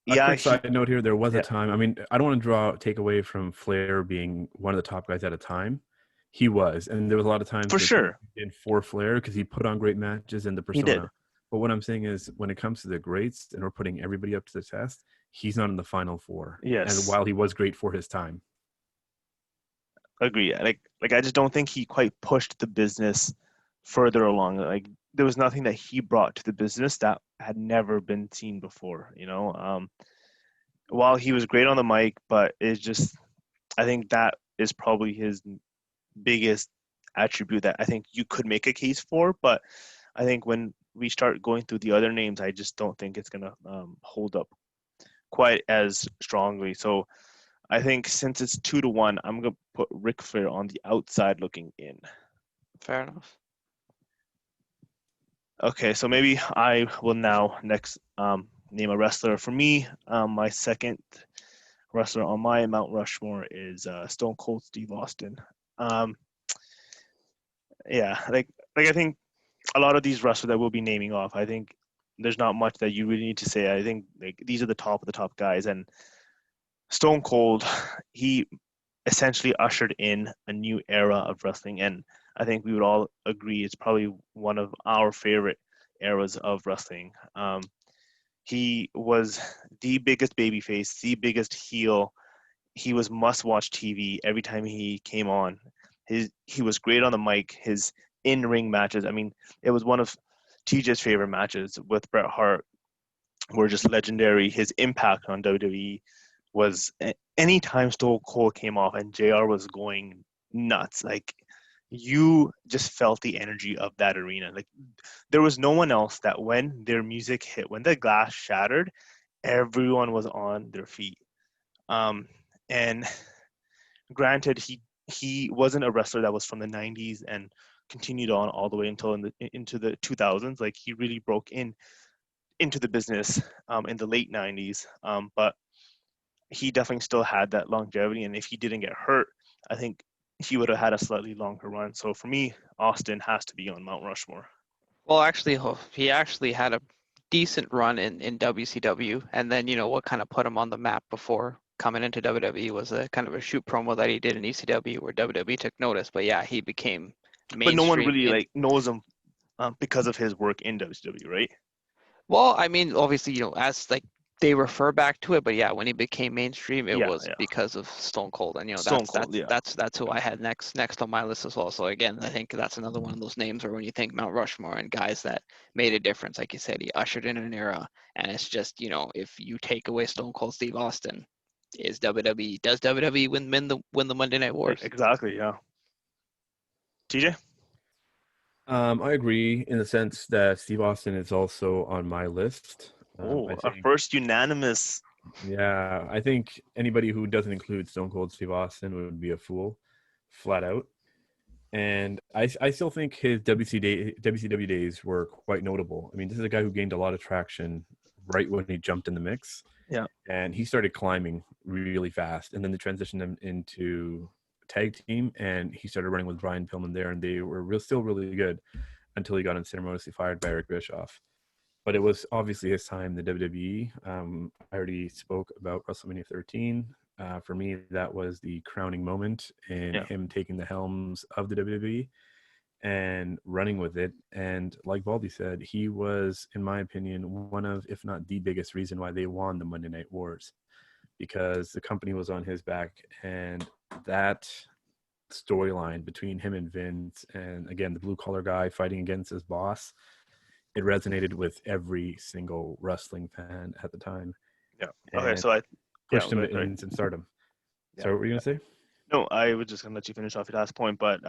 A yeah, quick side note here, there was yeah. a time, I mean, I don't want to take away from Flair being one of the top guys at a time. He was, and there was a lot of times For that sure. in for Flair because he put on great matches and the He did. persona. But what I'm saying is, when it comes to the greats and we're putting everybody up to the test, he's not in the final four. Yes. And while he was great for his time. Agree. Like I just don't think he quite pushed the business further along. Like there was nothing that he brought to the business that had never been seen before, while he was great on the mic, but it's just, I think that is probably his biggest attribute that I think you could make a case for. But I think when we start going through the other names, I just don't think it's gonna hold up quite as strongly. So I think since it's 2-1, I'm gonna put Ric Flair on the outside looking in. Fair enough. Okay, so maybe I will now next name a wrestler. For me, my second wrestler on my Mount Rushmore is Stone Cold Steve Austin. Yeah, like I think a lot of these wrestlers that we'll be naming off, I think there's not much that you really need to say. I think like these are the top of the top guys, and Stone Cold, he essentially ushered in a new era of wrestling, and I think we would all agree it's probably one of our favorite eras of wrestling. He was the biggest babyface, the biggest heel. He was must-watch TV every time he came on. He was great on the mic. His in-ring matches, I mean, it was one of TJ's favorite matches with Bret Hart were just legendary. His impact on WWE was anytime Stone Cold came off and JR was going nuts. Like you just felt the energy of that arena. Like there was no one else that when their music hit, when the glass shattered, everyone was on their feet. And granted, he wasn't a wrestler that was from the 90s and continued on all the way until into the 2000s. Like he really broke into the business in the late 90s. But he definitely still had that longevity, and if he didn't get hurt, I think he would have had a slightly longer run. So for me, Austin has to be on Mount Rushmore. Well, actually, he actually had a decent run in WCW, and then what kind of put him on the map before coming into WWE was a kind of a shoot promo that he did in ECW where WWE took notice. But yeah, he became But no one mainstream really in. like knows him because of his work in WCW, right? Well, I mean, obviously, as like they refer back to it, but yeah, when he became mainstream, it Yeah, was yeah. because of Stone Cold, and Stone Cold, yeah. that's who I had next on my list as well. So again, I think that's another one of those names where when you think Mount Rushmore and guys that made a difference, like you said, he ushered in an era, and it's just if you take away Stone Cold Steve Austin, does WWE win the Monday Night Wars? Exactly, yeah. TJ? I agree in the sense that Steve Austin is also on my list. I Our think, first unanimous. yeah, I think anybody who doesn't include Stone Cold Steve Austin would be a fool, flat out. And I still think his WCW days were quite notable. I mean, this is a guy who gained a lot of traction right when he jumped in the mix. Yeah. And he started climbing really fast. And then they transitioned him into tag team, and he started running with Brian Pillman there, and they were still really good until he got unceremoniously fired by Eric Bischoff. But it was obviously his time in the WWE. I already spoke about WrestleMania 13. For me, that was the crowning moment in him taking the helms of the WWE and running with it. And like Baldy said, he was, in my opinion, one of, if not the biggest reason why they won the Monday Night Wars, because the company was on his back. And that storyline between him and Vince, and again, the blue collar guy fighting against his boss, it resonated with every single wrestling fan at the time. Yeah. Okay, so I pushed him to instant stardom. So what were you gonna say? No, I was just gonna let you finish off your last point, but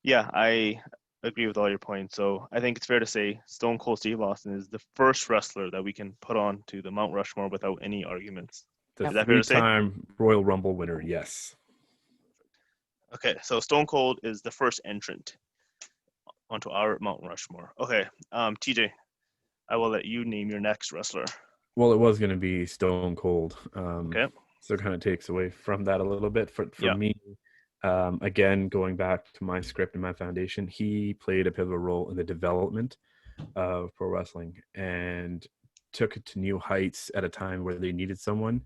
yeah, I agree with all your points. So I think it's fair to say Stone Cold Steve Austin is the first wrestler that we can put on to the Mount Rushmore without any arguments. The Is that fair to say? three-time Royal Rumble winner, yes. Okay, so Stone Cold is the first entrant onto our Mount Rushmore. Okay, TJ, I will let you name your next wrestler. Well, it was going to be Stone Cold. Okay. So it kind of takes away from that a little bit. For me, again, going back to my script and my foundation, he played a pivotal role in the development of pro wrestling and took it to new heights at a time where they needed someone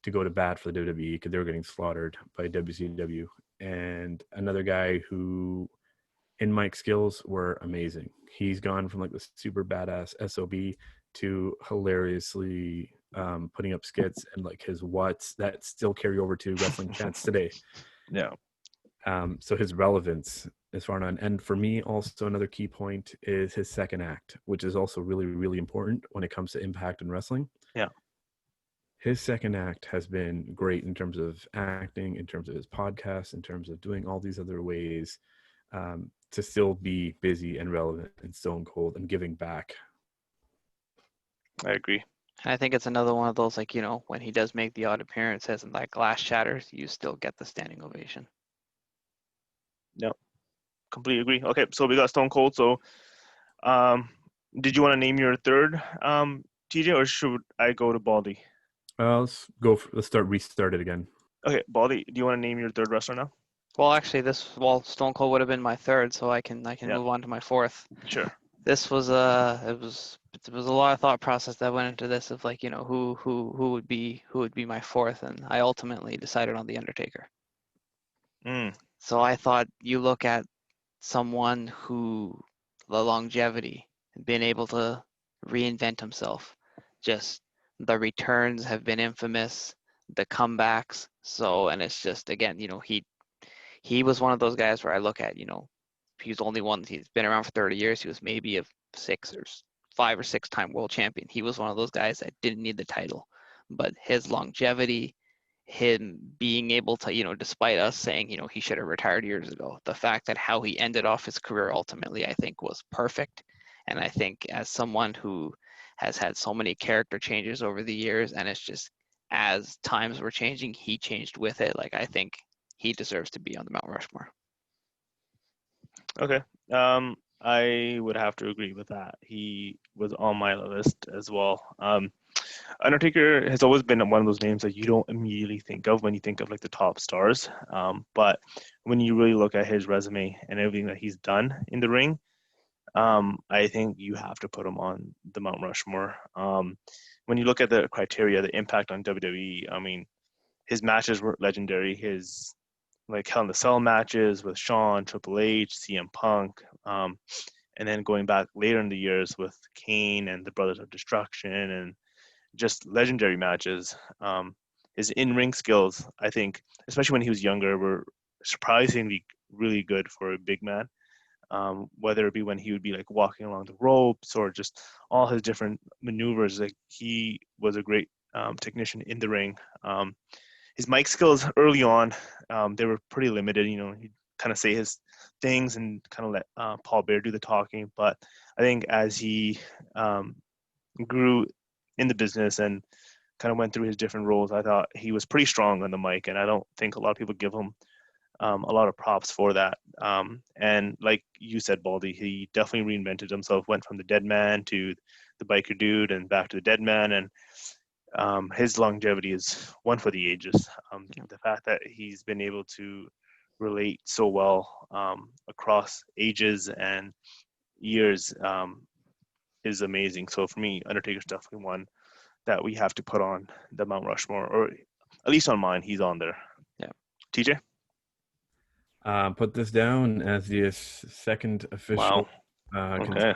to go to bat for the WWE because they were getting slaughtered by WCW. And another guy who, in mic skills, were amazing. He's gone from like the super badass SOB to hilariously putting up skits and like his what's that still carry over to wrestling chants today. Yeah. So his relevance is far on. And for me, also another key point is his second act, which is also really, really important when it comes to impact in wrestling. Yeah. His second act has been great in terms of acting, in terms of his podcast, in terms of doing all these other ways to still be busy and relevant and Stone Cold and giving back. I agree. And I think it's another one of those, like, when he does make the odd appearances and that glass shatters, you still get the standing ovation. No, completely agree. Okay, so we got Stone Cold. So, did you want to name your third, TJ, or should I go to Baldy? Let's restart it again. Okay, Baldy, do you want to name your third wrestler now? Well, actually, Stone Cold would have been my third, so I can move on to my fourth. Sure. This was it was a lot of thought process that went into this of like who would be my fourth, and I ultimately decided on the Undertaker. So I thought you look at someone who the longevity, being able to reinvent himself, just the returns have been infamous, the comebacks. So, and it's just again, he was one of those guys where I look at, he's the only one. He's been around for 30 years. He was maybe a 5 or 6 time world champion. He was one of those guys that didn't need the title, but his longevity, him being able to, despite us saying, he should have retired years ago, the fact that how he ended off his career ultimately, I think was perfect. And I think as someone who has had so many character changes over the years, and it's just as times were changing, he changed with it. Like, I think he deserves to be on the Mount Rushmore. Okay. I would have to agree with that. He was on my list as well. Undertaker has always been one of those names that you don't immediately think of when you think of like the top stars. But when you really look at his resume and everything that he's done in the ring, I think you have to put him on the Mount Rushmore. When you look at the criteria, the impact on WWE, I mean, his matches were legendary. His like Hell in the Cell matches with Shawn, Triple H, CM Punk, and then going back later in the years with Kane and the Brothers of Destruction and just legendary matches. His in-ring skills, I think, especially when he was younger, were surprisingly really good for a big man. Whether it be when he would be like walking along the ropes or just all his different maneuvers, like he was a great technician in the ring. His mic skills early on, they were pretty limited. He'd kind of say his things and kind of let Paul Bear do the talking. But I think as he grew in the business and kind of went through his different roles, I thought he was pretty strong on the mic, and I don't think a lot of people give him a lot of props for that. And like you said, Baldy, he definitely reinvented himself, went from the dead man to the biker dude and back to the dead man. And his longevity is one for the ages. The fact that he's been able to relate so well across ages and years is amazing. So for me, Undertaker's definitely one that we have to put on the Mount Rushmore, or at least on mine, he's on there. Yeah. TJ? Put this down as the second official. Wow. Okay.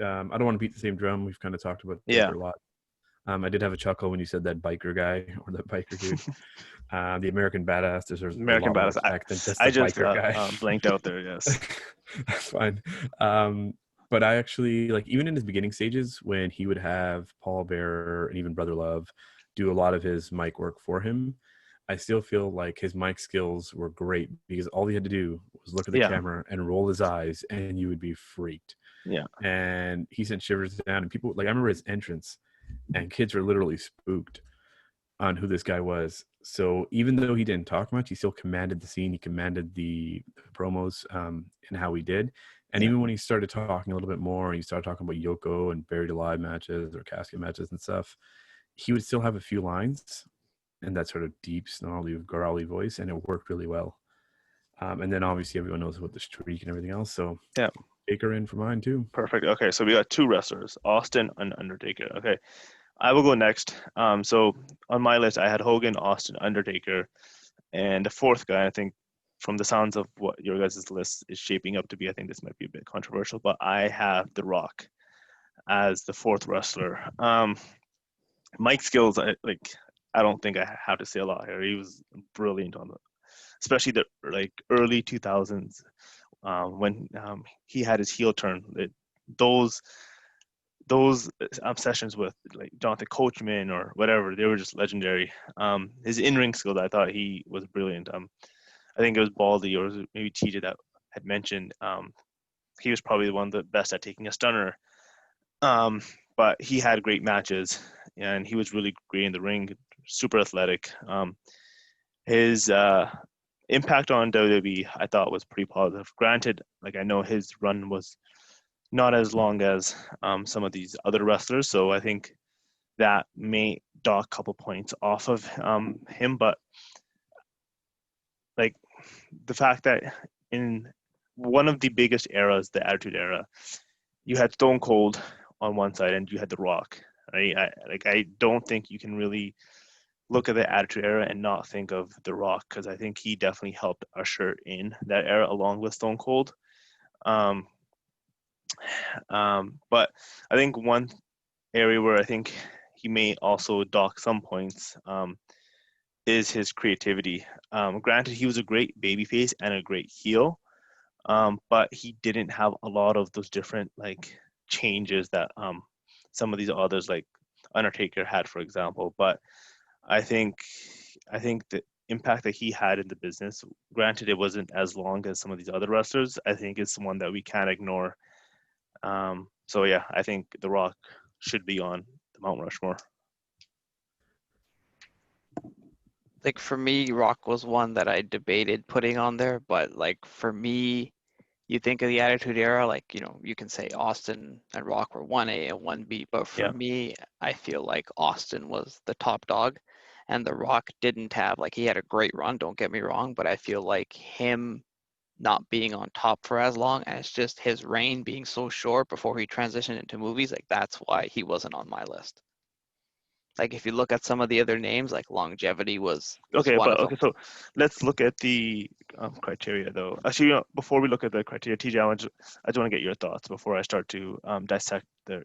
I don't want to beat the same drum. We've kind of talked about Yeah. Taker a lot. I did have a chuckle when you said that biker guy or that biker dude. The American Badass deserves American a lot more Badass. respect than just I the just biker guy. blanked out there. Yes. That's fine. But I actually, like, even in his beginning stages when he would have Paul Bearer and even Brother Love do a lot of his mic work for him, I still feel like his mic skills were great because all he had to do was look at the camera and roll his eyes and you would be freaked. Yeah. And he sent shivers down, and people, like, I remember his entrance and kids were literally spooked on who this guy was. So even though he didn't talk much, he still commanded the scene. He commanded the promos and how he did. And even when he started talking a little bit more, and he started talking about Yoko and Buried Alive matches or casket matches and stuff, he would still have a few lines in that sort of deep, snarly, growly voice, and it worked really well. And then obviously everyone knows about the streak and everything else. So yeah, Taker in for mine too. Perfect. Okay, so we got two wrestlers, Austin and Undertaker. Okay, I will go next. So on my list, I had Hogan, Austin, Undertaker, and the fourth guy, I think from the sounds of what your guys' list is shaping up to be, I think this might be a bit controversial, but I have The Rock as the fourth wrestler. Mike skills, I don't think I have to say a lot here. He was brilliant on especially the early 2000s when he had his heel turn. Those sessions with like Jonathan Coachman or whatever, they were just legendary. His in-ring skills, I thought he was brilliant. I think it was Baldy or maybe TJ that had mentioned he was probably one of the best at taking a stunner. But he had great matches and he was really great in the ring, super athletic. His impact on WWE, I thought, was pretty positive. Granted, I know his run was not as long as some of these other wrestlers, so I think that may dock a couple points off of him. But the fact that in one of the biggest eras, the Attitude Era, you had Stone Cold on one side and you had The Rock. Right? I don't think you can really look at the Attitude Era and not think of The Rock, because I think he definitely helped usher in that era along with Stone Cold. But I think one area where I think he may also dock some points is his creativity. Granted, he was a great babyface and a great heel, but he didn't have a lot of those different changes that some of these others like Undertaker had, for example. But I think I think the impact that he had in the business, granted it wasn't as long as some of these other wrestlers, I think it's one that we can't ignore. So yeah, I think The Rock should be on the Mount Rushmore. Like for me, Rock was one that I debated putting on there, but like for me, you think of the Attitude Era, like, you can say Austin and Rock were 1A and 1B, but for Yeah. me, I feel like Austin was the top dog, and The Rock didn't have, like, he had a great run, don't get me wrong, but I feel like him not being on top for as long, and it's just his reign being so short before he transitioned into movies, like, that's why he wasn't on my list. Like, if you look at some of the other names, like longevity was Okay, one but of okay, them. so let's look at the criteria though. Actually, before we look at the criteria, TJ, I just want to get your thoughts before I start to dissect the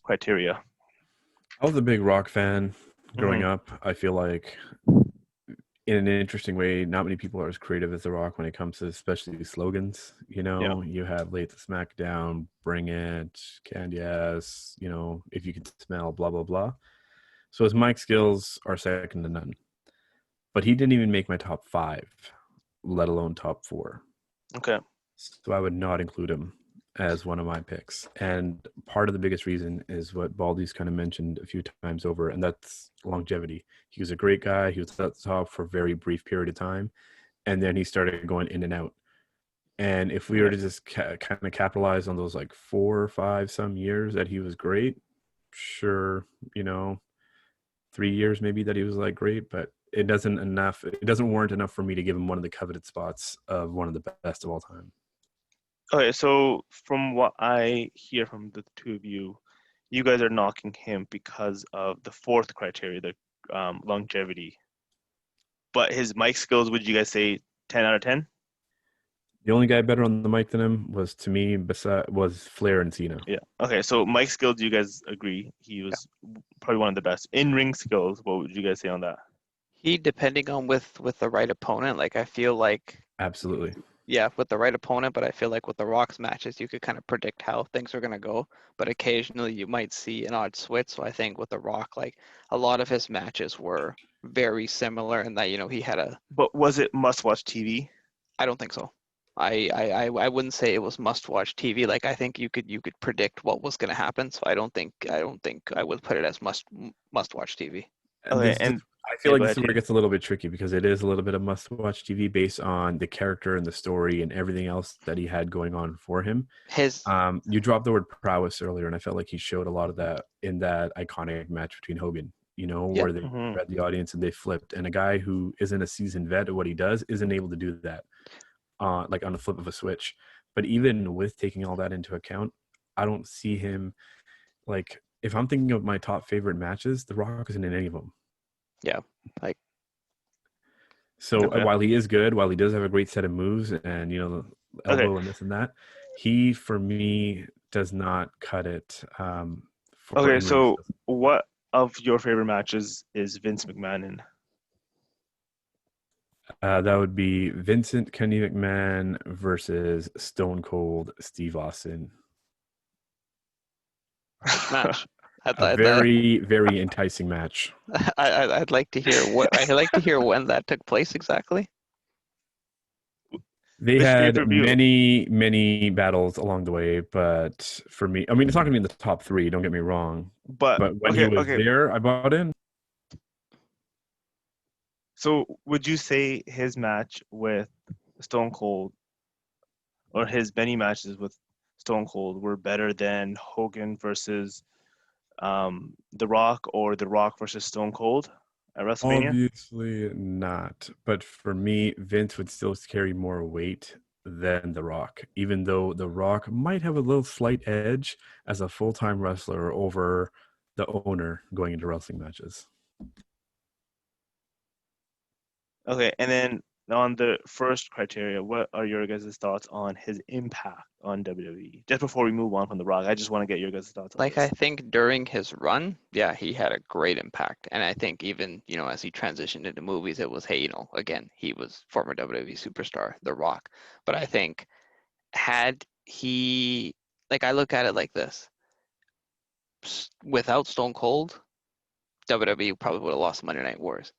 criteria. I was a big Rock fan growing Mhm. up. I feel like in an interesting way, not many people are as creative as The Rock when it comes to especially slogans. Yeah. You have Lay It to Smackdown, Bring It, Candy Ass, if you could smell, blah, blah, blah. So his mic skills are second to none. But he didn't even make my top 5, let alone top 4. Okay. So I would not include him as one of my picks. And part of the biggest reason is what Baldy's kind of mentioned a few times over, and that's longevity. He was a great guy. He was at the top for a very brief period of time, and then he started going in and out. And if we were Yeah. to just kind of capitalize on those like 4 or 5 some years that he was great, sure, 3 years maybe that he was like great, but it doesn't warrant enough for me to give him one of the coveted spots of one of the best of all time. Okay, so from what I hear from the two of you, you guys are knocking him because of the fourth criteria, the longevity. But his mic skills, would you guys say 10 out of 10? The only guy better on the mic than him was, to me, was Flair and Cena. Yeah. Okay, so mic skills, you guys agree he was probably one of the best. In-ring skills, what would you guys say on that? He, depending on with the right opponent, like I feel like, Absolutely. yeah, with the right opponent, but I feel like with the Rock's matches, you could kind of predict how things are going to go, but occasionally you might see an odd switch. So I think with the Rock, like a lot of his matches were very similar in that, he had But was it must-watch TV? I don't think so. I wouldn't say it was must-watch TV. Like I think you could predict what was going to happen. So I don't think I would put it as must-watch TV. And Okay, this is, and I feel yeah, like go this ahead, is where it TJ. gets a little bit tricky because it is a little bit of must-watch TV based on the character and the story and everything else that he had going on for him. His You dropped the word prowess earlier, and I felt like he showed a lot of that in that iconic match between Hogan. yeah, Where they Mhm. read the audience and they flipped, and a guy who isn't a seasoned vet at what he does isn't able to do that, like on the flip of a switch. But even with taking all that into account, I don't see him like if I'm thinking of my top favorite matches, The Rock isn't in any of them. yeah, like So Okay. while he is good, while he does have a great set of moves and the Okay. elbow and this and that, he for me does not cut it for Okay, in-ring so skills. what of your favorite matches is Vince McMahon in? That would be Vincent Kenny McMahon versus Stone Cold Steve Austin. which match? I'd, A I'd, I'd, very, very enticing match. I'd like to hear I'd like to hear when that took place exactly. They Which had pay-per-view? many, many battles along the way, but for me, I mean, it's not going to be in the top 3, don't get me wrong. But But when he okay, was okay. there, I bought in. So would you say his match with Stone Cold or his many matches with Stone Cold were better than Hogan versus The Rock or The Rock versus Stone Cold at WrestleMania? Obviously not. But for me, Vince would still carry more weight than The Rock, even though The Rock might have a little slight edge as a full-time wrestler over the owner going into wrestling matches. Okay, and then on the first criteria, what are your guys' thoughts on his impact on WWE? Just before we move on from The Rock, I just want to get your guys' thoughts on Like I this. think during his run, yeah, he had a great impact. And I think even, as he transitioned into movies, it was, hey, again, he was former WWE superstar, The Rock. But I think had he, like I look at it like this, without Stone Cold, WWE probably would have lost Monday Night Wars.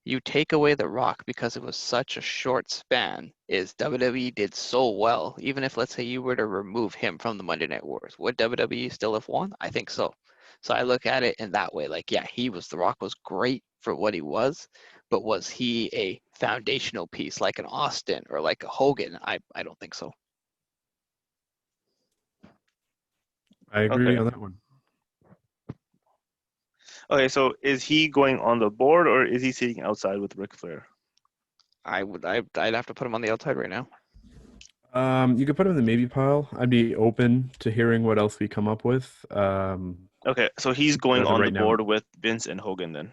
you take away The Rock because it was such a short span, is WWE did so well. Even if, let's say, you were to remove him from the Monday Night Wars, would WWE still have won? I think so. So I look at it in that way. Like, yeah, The Rock was great for what he was, but was he a foundational piece like an Austin or like a Hogan? I don't think so. I agree Okay. on that one. Okay, so is he going on the board or is he sitting outside with Ric Flair? I'd have to put him on the outside right now. You could put him in the maybe pile. I'd be open to hearing what else we come up with. Okay, so he's going As of on the right now. board with Vince and Hogan then.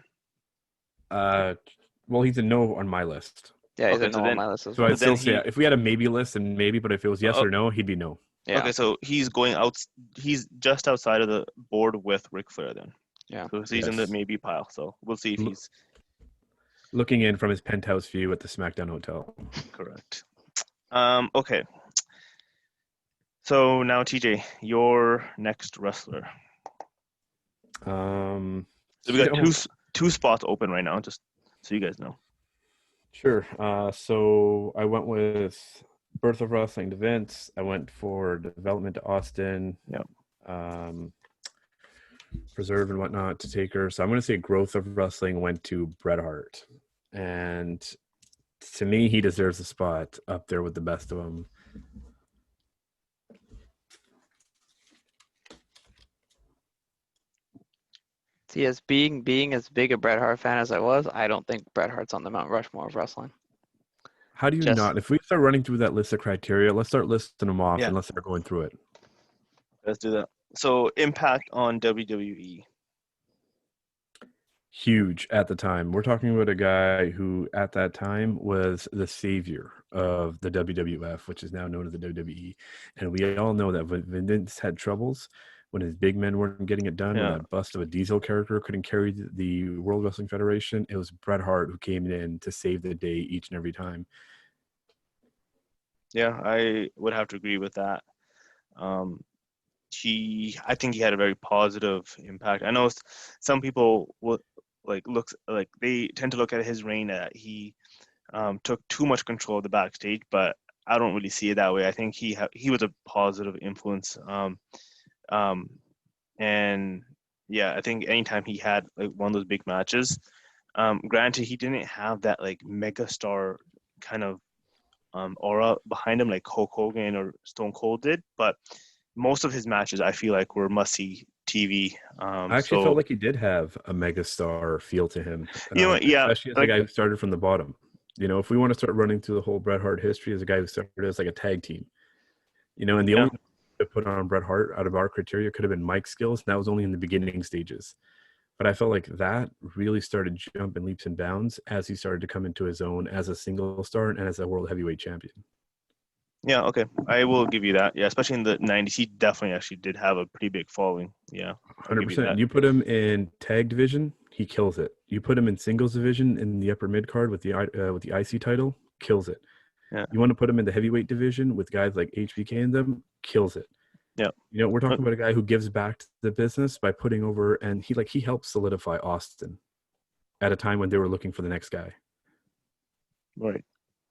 Well, he's a no on my list. Yeah, he's Okay, a so no on then- my list as So well. I'd still say if we had a maybe list and maybe, but if it was yes Oh. or no, he'd be no. Yeah. Okay, so he's going out. He's just outside of the board with Ric Flair then. Yeah. So he's in the Yes. maybe pile. So we'll see if Lo- he's Looking in from his penthouse view at the SmackDown Hotel. correct. Okay. So now TJ, your next wrestler. So we got two spots open right now, just so you guys know. Sure. So I went with Birth of Wrestling to Vince. I went for Development to Austin. Yep. Preserve and whatnot to Taker. So I'm going to say Growth of Wrestling went to Bret Hart. And to me, he deserves a spot up there with the best of them. See, as being as big a Bret Hart fan as I was, I don't think Bret Hart's on the Mount Rushmore of wrestling. How do you Just- not? If we start running through that list of criteria, let's start listing them off Yeah. and let's start going through it. Let's do that. So impact on WWE. Huge at the time. We're talking about a guy who at that time was the savior of the WWF, which is now known as the WWE. And we all know that when Vince had troubles, when his big men weren't getting it done, when Yeah. that bust of a Diesel character couldn't carry the World Wrestling Federation, it was Bret Hart who came in to save the day each and every time. Yeah, I would have to agree with that. I think he had a very positive impact. I know some people will they tend to look at his reign that he took too much control of the backstage, but I don't really see it that way. I think he was a positive influence. And yeah, I think anytime he had like one of those big matches, granted he didn't have that like mega star kind of aura behind him like Hulk Hogan or Stone Cold did, but most of his matches I feel like were must-see TV. I actually felt like he did have a megastar feel to him. You know what, yeah, especially as a guy who started from the bottom. You know, if we want to start running through the whole Bret Hart history as a guy who started as like a tag team, you know, and the only to put on Bret Hart out of our criteria could have been Mike skills, and that was only in the beginning stages. But I felt like that really started jumping leaps and bounds as he started to come into his own as a single star and as a world heavyweight champion. Yeah, okay. I will give you that. Yeah, especially in the 90s, he definitely actually did have a pretty big following. Yeah. 100%. You put him in tag division, he kills it. You put him in singles division in the upper mid card with the IC title, kills it. Yeah. You want to put him in the heavyweight division with guys like HBK and them, kills it. Yeah. You know, we're talking about a guy who gives back to the business by putting over, and he helped solidify Austin at a time when they were looking for the next guy. Right.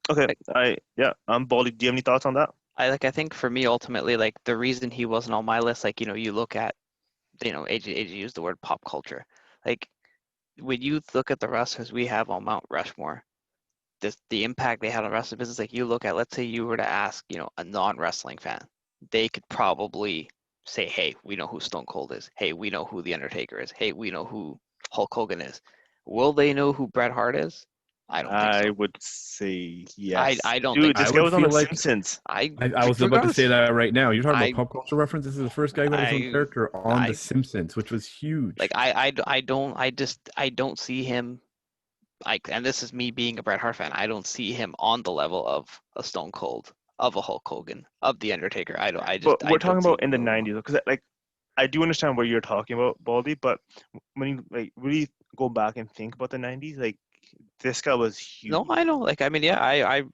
Okay. Baldy, do you have any thoughts on that? I think for me ultimately, like the reason he wasn't on my list, like, you know, you look at, you know, AJ used the word pop culture. Like when you look at the wrestlers we have on Mount Rushmore, the impact they had on wrestling business, like you look at, let's say you were to ask, you know, a non-wrestling fan, they could probably say, hey, we know who Stone Cold is. Hey, we know who The Undertaker is. Hey, we know who Hulk Hogan is. Will they know who Bret Hart is? I don't think so. I would say yes. I don't Dude, think this so. guy was on The like Simpsons. I was about to say that right now. You're talking about pop culture reference. This is the first guy who had his own character on The Simpsons, which was huge. Like I don't see him. Like, and this is me being a Bret Hart fan. I don't see him on the level of a Stone Cold, of a Hulk Hogan, of The Undertaker. But we're talking about in the 90s, because like I do understand what you're talking about, Baldy. But when you like really go back and think about the 90s, like this guy was huge. No, I know. Like, I mean, yeah, I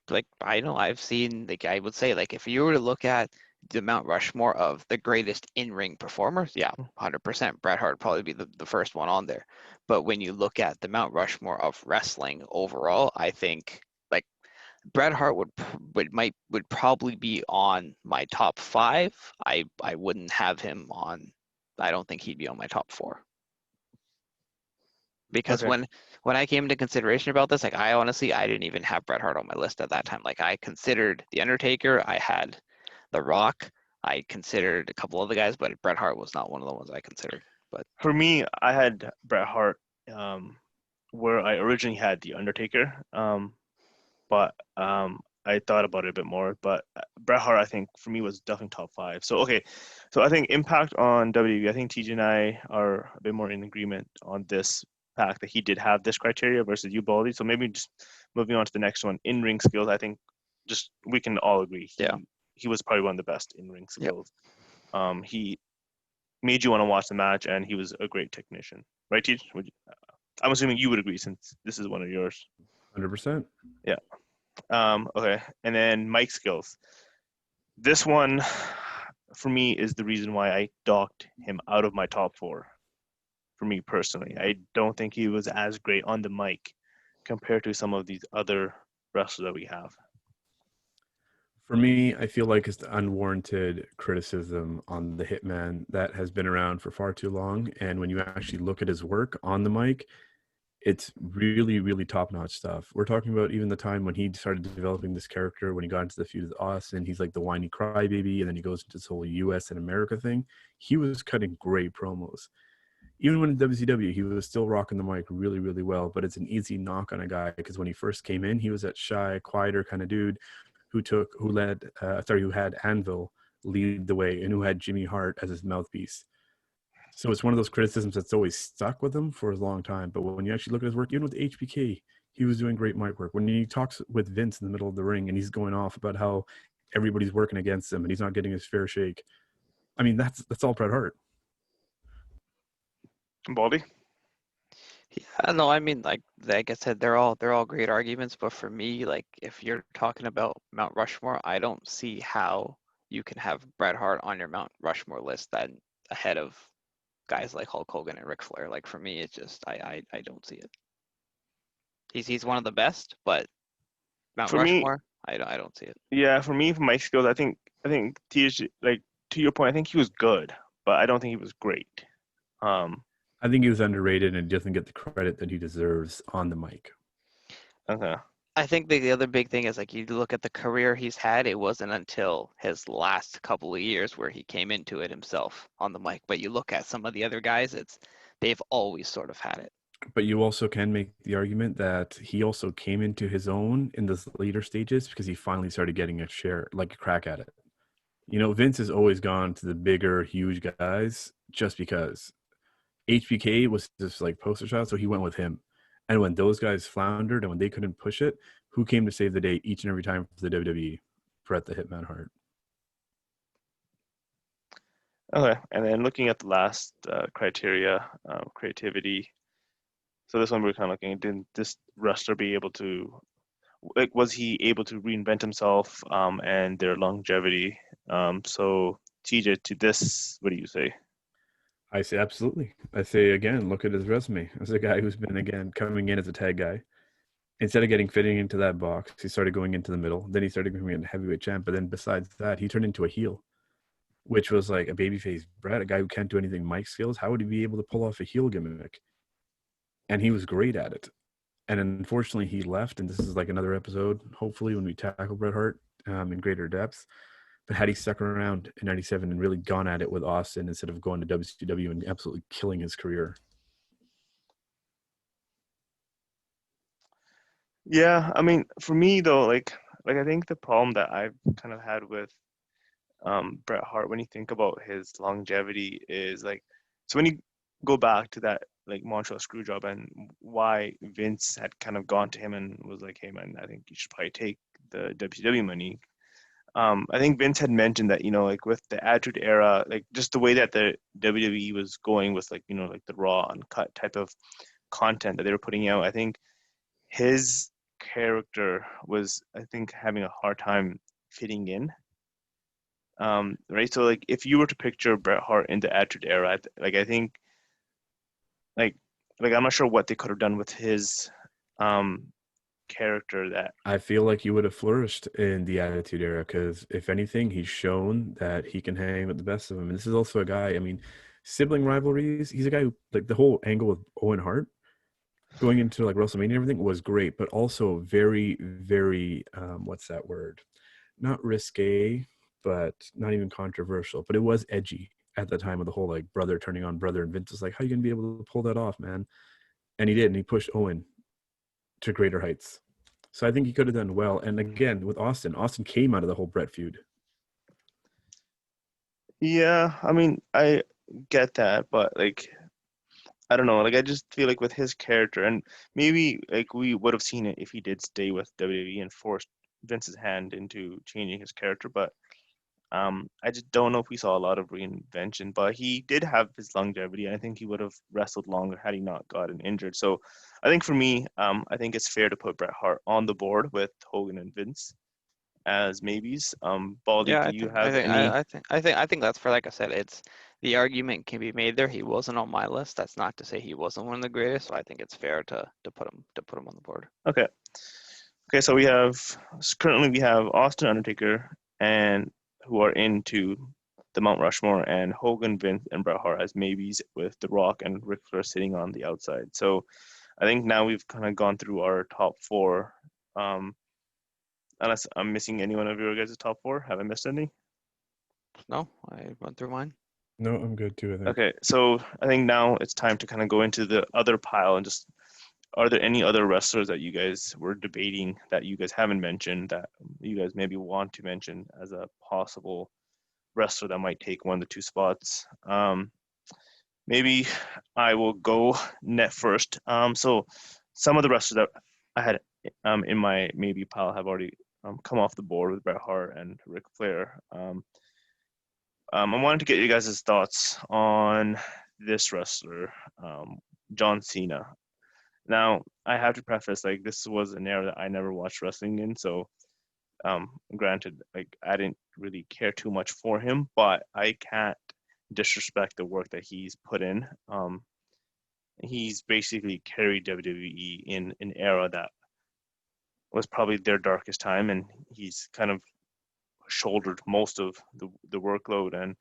know. I've seen, like, I would say, like, if you were to look at the Mount Rushmore of the greatest in-ring performers, yeah, 100%. Bret Hart probably be the first one on there. But when you look at the Mount Rushmore of wrestling overall, I think like Bret Hart would probably be on my top 5. I wouldn't have him on. I don't think he'd be on my top 4. Because Okay. when I came into consideration about this, like I didn't even have Bret Hart on my list at that time. Like I considered The Undertaker, I had The Rock, I considered a couple other guys, but Bret Hart was not one of the ones I considered. But For me, I had Bret Hart where I originally had The Undertaker, but I thought about it a bit more. But Bret Hart, I think, for me was definitely top 5. So, okay. So I think impact on WWE, I think TJ and I are a bit more in agreement on this fact that he did have this criteria versus you, Baldy. So maybe just moving on to the next one, in-ring skills, I think just we can all agree yeah, he was probably one of the best in-ring yep. skills. He made you want to watch the match, and he was a great technician, right, Teach? I'm assuming you would agree since this is one of yours. 100%. Yeah. Okay. And then mic skills. This one, for me, is the reason why I docked him out of my top 4. For me personally, I don't think he was as great on the mic compared to some of these other wrestlers that we have. For me, I feel like it's the unwarranted criticism on the Hitman that has been around for far too long. And when you actually look at his work on the mic, it's really, really top-notch stuff. We're talking about even the time when he started developing this character, when he got into the feud with Austin, he's like the whiny crybaby, and then he goes into this whole US and America thing. He was cutting great promos. Even when in WCW, he was still rocking the mic really, really well, but it's an easy knock on a guy because when he first came in, he was that shy, quieter kind of dude who had Anvil lead the way and who had Jimmy Hart as his mouthpiece. So it's one of those criticisms that's always stuck with him for a long time. But when you actually look at his work, even with HBK, he was doing great mic work. When he talks with Vince in the middle of the ring and he's going off about how everybody's working against him and he's not getting his fair shake, I mean, that's all Bret Hart. Baldy? Yeah, no, I mean, like I said, they're all great arguments, but for me, like if you're talking about Mount Rushmore, I don't see how you can have Bret Hart on your Mount Rushmore list that ahead of guys like Hulk Hogan and Ric Flair. Like for me, it's just I don't see it. He's one of the best, but Mount For me, Rushmore, I don't see it. yeah, for me, for my skills, I think TJ, like to your point, I think he was good, but I don't think he was great. I think he was underrated and doesn't get the credit that he deserves on the mic. Okay. I think the other big thing is like you look at the career he's had, it wasn't until his last couple of years where he came into it himself on the mic. But you look at some of the other guys, they've always sort of had it. But you also can make the argument that he also came into his own in the later stages because he finally started getting a share, like a crack at it. You know, Vince has always gone to the bigger, huge guys just because HBK was just like poster child, so he went with him. And when those guys floundered and when they couldn't push it, who came to save the day each and every time for the WWE? Bret the Hitman Hart. Okay. And then looking at the last criteria, creativity. So this one we're kind of looking at, did this wrestler be able to, like, was he able to reinvent himself and their longevity? So TJ, to this, what do you say? I say absolutely. I say again, look at his resume. As a guy who's been again coming in as a tag guy. Instead of fitting into that box, he started going into the middle. Then he started becoming a heavyweight champ. But then besides that, he turned into a heel, which was like a babyface Bret, a guy who can't do anything mic skills. How would he be able to pull off a heel gimmick? And he was great at it. And unfortunately, he left. And this is like another episode, hopefully, when we tackle Bret Hart in greater depth. But had he stuck around in 97 and really gone at it with Austin instead of going to WCW and absolutely killing his career? Yeah, I mean, for me though, like I think the problem that I've kind of had with Bret Hart when you think about his longevity is like, so when you go back to that like Montreal Screwjob and why Vince had kind of gone to him and was like, hey man, I think you should probably take the WCW money. I think Vince had mentioned that, like with the Attitude Era, like just the way that the WWE was going with like, like the raw uncut type of content that they were putting out, I think his character was, I think, having a hard time fitting in. Right? So like if you were to picture Bret Hart in the Attitude Era, I think like I'm not sure what they could have done with his um character that I feel like he would have flourished in the Attitude Era because, if anything, he's shown that he can hang with the best of them. And this is also a guy, I mean, sibling rivalries. He's a guy who, like, the whole angle with Owen Hart going into like WrestleMania and everything was great, but also very, very, what's that word? Not risque, but not even controversial. But it was edgy at the time of the whole like brother turning on brother. And Vince was like, "How are you gonna be able to pull that off, man?" And he did, and he pushed Owen to greater heights. So I think he could have done well. And again, with Austin came out of the whole Brett feud. yeah, I mean, I get that, but like I don't know, like I just feel like with his character and maybe like we would have seen it if he did stay with WWE and forced Vince's hand into changing his character, but I just don't know if we saw a lot of reinvention, but he did have his longevity. I think he would have wrestled longer had he not gotten injured. So I think for me, I think it's fair to put Bret Hart on the board with Hogan and Vince as maybes. Baldy, Yeah, do I you think have any? I think that's fair. Like I said, it's the argument can be made there. He wasn't on my list. That's not to say he wasn't one of the greatest. So I think it's fair to put him on the board. Okay, okay. So currently we have Austin, Undertaker, and who are into the Mount Rushmore, and Hogan, Vince, and Bret Hart as maybes, with The Rock and Ric Flair sitting on the outside. So I think now we've kind of gone through our top four. Um, Unless I'm missing any one of your guys' top four. Have I missed any? No, I went through mine. No, I'm good too, I think. Okay, so I think now it's time to kind of go into the other pile and just are there any other wrestlers that you guys were debating that you guys haven't mentioned that you guys maybe want to mention as a possible wrestler that might take one of the two spots? Maybe I will go net first. So some of the wrestlers that I had in my maybe pile have already come off the board with Bret Hart and Ric Flair. I wanted to get you guys' thoughts on this wrestler, John Cena. Now, I have to preface, like, this was an era that I never watched wrestling in, so granted, like, I didn't really care too much for him, but I can't disrespect the work that he's put in. He's basically carried WWE in an era that was probably their darkest time, and he's kind of shouldered most of the workload and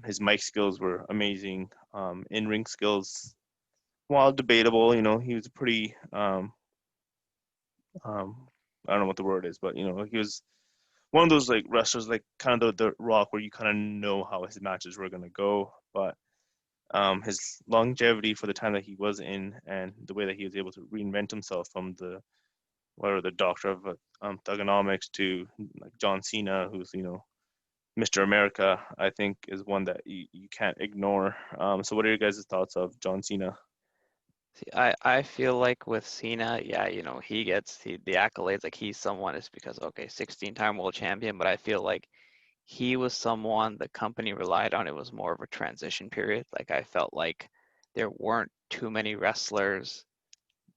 his mic skills were amazing. In-ring skills, while debatable, he was pretty. I don't know what the word is, but he was one of those like wrestlers, like kind of the Rock, where you kind of know how his matches were gonna go. But his longevity for the time that he was in, and the way that he was able to reinvent himself from the doctor of thugonomics to like John Cena, who's Mr. America, I think is one that you can't ignore. So what are your guys' thoughts of John Cena? See, I feel like with Cena, yeah, he gets the accolades. Like he's someone is because okay, 16-time world champion, but I feel like he was someone the company relied on. It was more of a transition period. Like I felt like there weren't too many wrestlers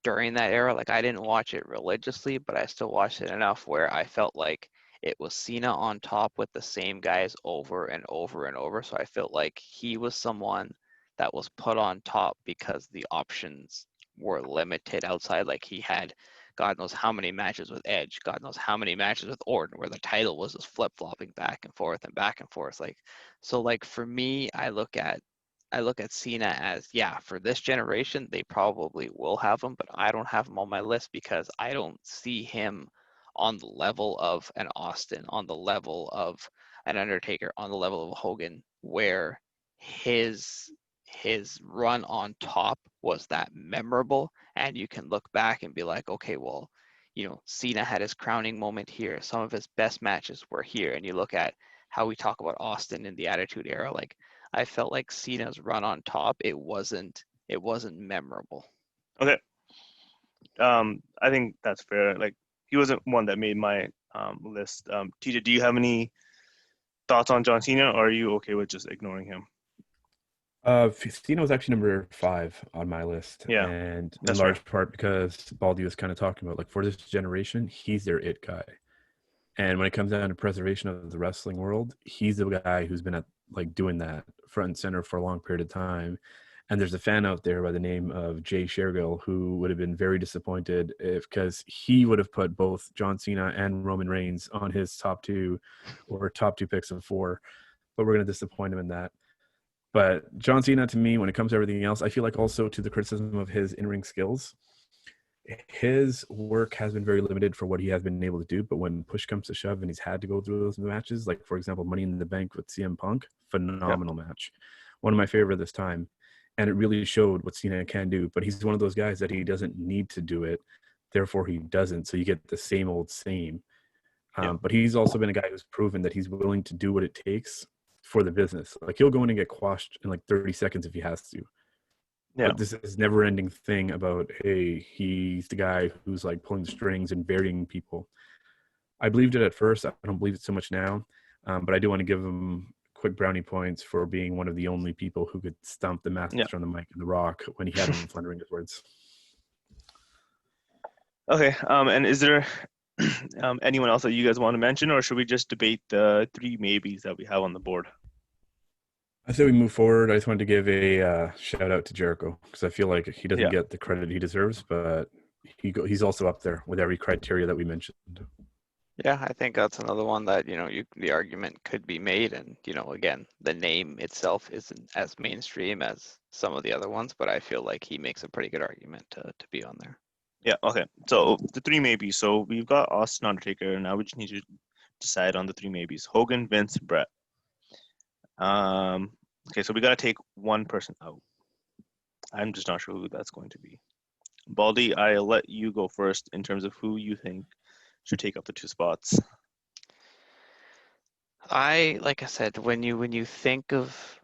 during that era. Like I didn't watch it religiously, but I still watched it enough where I felt like it was Cena on top with the same guys over and over and over. So I felt like he was someone that was put on top because the options were limited outside. Like he had God knows how many matches with Edge, God knows how many matches with Orton, where the title was just flip flopping back and forth and back and forth. Like so, like for me, I look at Cena as, yeah, for this generation, they probably will have him, but I don't have him on my list because I don't see him on the level of an Austin, on the level of an Undertaker, on the level of Hogan, where his his run on top was that memorable, and you can look back and be like, okay, well, Cena had his crowning moment here. Some of his best matches were here, and you look at how we talk about Austin in the Attitude Era, like I felt like Cena's run on top, it wasn't memorable. Okay, I think that's fair. Like he wasn't one that made my list. TJ, do you have any thoughts on John Cena, or are you okay with just ignoring him? Cena was actually number 5 on my list, Yeah, and in that's fair. large part because Baldy was kind of talking about, like, for this generation, he's their it guy. And when it comes down to preservation of the wrestling world, he's the guy who's been at like doing that front and center for a long period of time. And there's a fan out there by the name of Jay Shergill who would have been very disappointed because he would have put both John Cena and Roman Reigns on his top two picks of 4. But we're going to disappoint him in that. But John Cena, to me, when it comes to everything else, I feel like also to the criticism of his in-ring skills, his work has been very limited for what he has been able to do. But when push comes to shove and he's had to go through those matches, like, for example, Money in the Bank with CM Punk, phenomenal match. One of my favorite this time. And it really showed what Cena can do. But he's one of those guys that he doesn't need to do it. Therefore, he doesn't. So you get the same old same. But he's also been a guy who's proven that he's willing to do what it takes for the business. Like, he'll go in and get quashed in like 30 seconds if he has to. Yeah. But this is never-ending thing about, hey, he's the guy who's like pulling the strings and burying people. I believed it at first. I don't believe it so much now. But I do want to give him quick brownie points for being one of the only people who could stomp the master on the mic in The Rock when he had him floundering his words. Okay. And is there anyone else that you guys want to mention, or should we just debate the 3 maybes that we have on the board? I say we move forward. I just wanted to give a shout out to Jericho because I feel like he doesn't get the credit he deserves, but he's also up there with every criteria that we mentioned. Yeah, I think that's another one that, the argument could be made. And, again, the name itself isn't as mainstream as some of the other ones, but I feel like he makes a pretty good argument to be on there. Yeah, okay. So the 3 maybes. So we've got Austin, Undertaker, and now we just need to decide on the 3 maybes. Hogan, Vince, Brett. Okay, so we got to take one person out. I'm just not sure who that's going to be. Baldy, I'll let you go first in terms of who you think should take up the 2 spots. Like I said, when you think of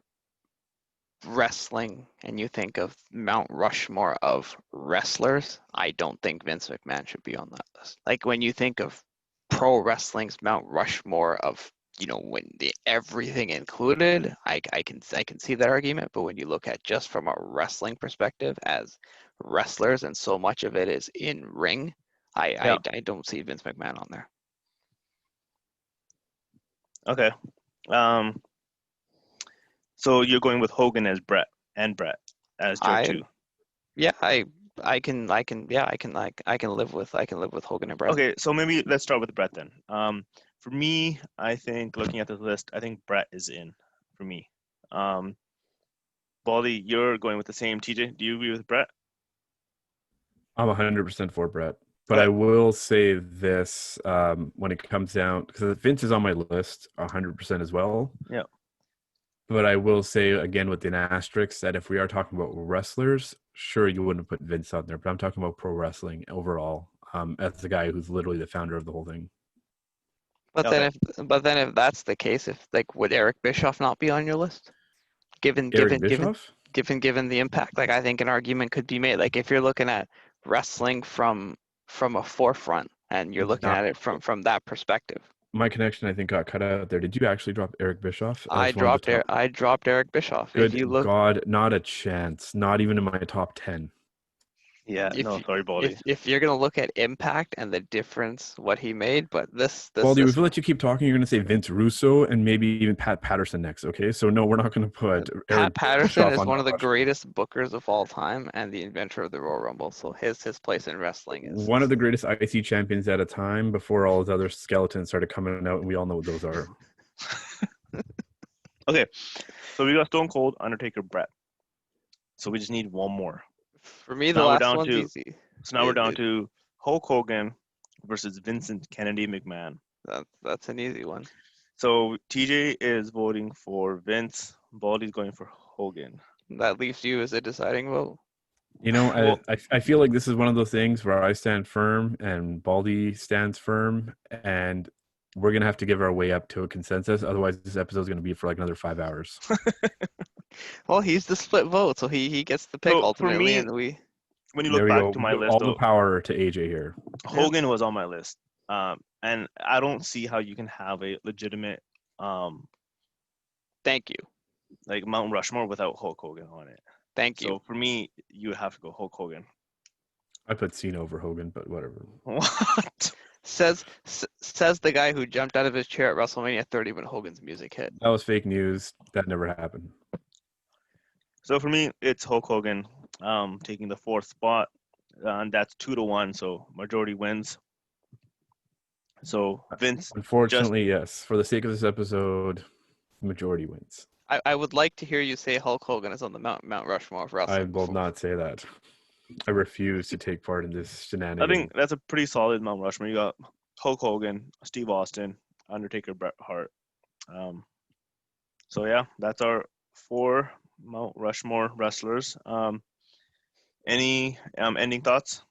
wrestling and you think of Mount Rushmore of wrestlers, I don't think Vince McMahon should be on that list. Like, when you think of pro wrestling's Mount Rushmore of, when everything included, I can see that argument. But when you look at just from a wrestling perspective as wrestlers, and so much of it is in ring, I don't see Vince McMahon on there. Okay. So you're going with Hogan as Brett and Brett as Joe too. Yeah, I can live with Hogan and Brett. Okay, so maybe let's start with Brett then. For me, I think looking at the list, I think Brett is in for me. Baldy, you're going with the same. TJ, do you agree with Brett? I'm 100% for Brett. But I will say this when it comes down, because Vince is on my list 100% as well. Yeah. But I will say, again, with an asterisk, that if we are talking about wrestlers, sure, you wouldn't put Vince on there. But I'm talking about pro wrestling overall, as the guy who's literally the founder of the whole thing. But then if that's the case, would Eric Bischoff not be on your list? Given the impact, I think an argument could be made. Like, if you're looking at wrestling from a forefront and you're looking at it from that perspective. My connection, I think, got cut out there. Did you actually drop Eric Bischoff? I dropped Eric Bischoff. Good God, not a chance. Not even in my top 10. Yeah, sorry, Baldy. If you're gonna look at impact and the difference what he made, but Baldy, if we let you keep talking, you're gonna say Vince Russo and maybe even Pat Patterson next. Okay, so no, we're not gonna put Pat Patterson is one of the greatest bookers of all time and the inventor of the Royal Rumble. So his place in wrestling is one of the greatest IC champions at a time before all his other skeletons started coming out, and we all know what those are. Okay, so we got Stone Cold, Undertaker, Brett. So we just need one more. For me, the last one's easy. So now we're down to Hulk Hogan versus Vincent Kennedy McMahon. That's an easy one. So TJ is voting for Vince. Baldy's going for Hogan. That leaves you as a deciding vote. I feel like this is one of those things where I stand firm and Baldy stands firm, and we're going to have to give our way up to a consensus. Otherwise, this episode is going to be for another 5 hours. Well, he's the split vote, so he gets the pick ultimately. For me, when you look back to my list, all the power to AJ here. Hogan was on my list, and I don't see how you can have a legitimate. Thank you. Like Mount Rushmore without Hulk Hogan on it. Thank you. So for me, you would have to go Hulk Hogan. I put Cena over Hogan, but whatever. What? Says the guy who jumped out of his chair at WrestleMania 30 when Hogan's music hit. That was fake news. That never happened. So for me, it's Hulk Hogan taking the 4th spot, and that's 2-1. So majority wins. So Vince, Unfortunately, yes. For the sake of this episode, majority wins. I would like to hear you say Hulk Hogan is on the Mount Rushmore of wrestling. I will not say that. I refuse to take part in this shenanigans. I think that's a pretty solid Mount Rushmore. You got Hulk Hogan, Steve Austin, Undertaker, Bret Hart. So yeah, that's our 4 Mount Rushmore wrestlers. Any ending thoughts?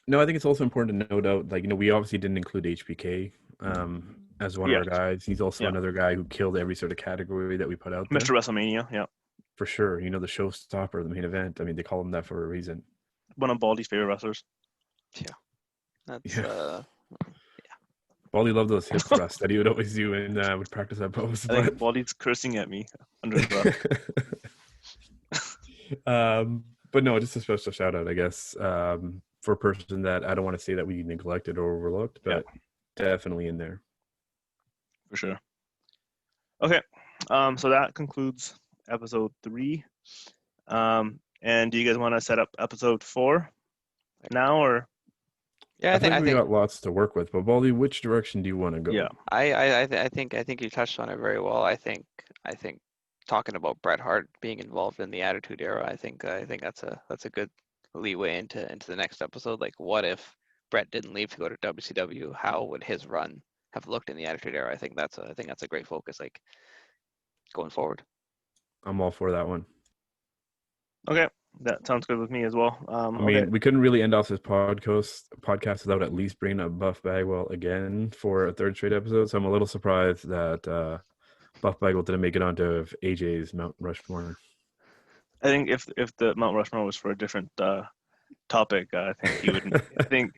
No, I think it's also important to note out, like, we obviously didn't include HBK as one of our guys. He's also another guy who killed every sort of category that we put out there. Mr. WrestleMania, yeah. For sure. The showstopper, the main event. I mean, they call him that for a reason. One of Baldy's favorite wrestlers. Yeah. That's Baldy loved those hip thrusts that he would always do and would practice that pose. I think Baldy's cursing at me under the breath. But no, just a special shout out, I guess, for a person that I don't want to say that we neglected or overlooked, but definitely in there. For sure. Okay. So that concludes episode 3. And do you guys want to set up episode 4 now, or? Yeah, I think we got lots to work with. But Baldy, which direction do you want to go? Yeah, I think you touched on it very well. I think talking about Bret Hart being involved in the Attitude Era, I think that's a good leeway into the next episode. Like, what if Bret didn't leave to go to WCW? How would his run have looked in the Attitude Era? I think that's a great focus, like, going forward. I'm all for that one. Okay, that sounds good with me as well. I mean, we couldn't really end off this podcast without at least bringing up Buff Bagwell again for a 3rd straight episode. So I'm a little surprised that Buff Bagwell didn't make it onto AJ's Mount Rushmore. I think if the Mount Rushmore was for a different topic, I think he would. I think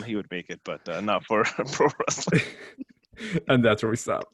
he would make it, but not for pro wrestling. And that's where we stop.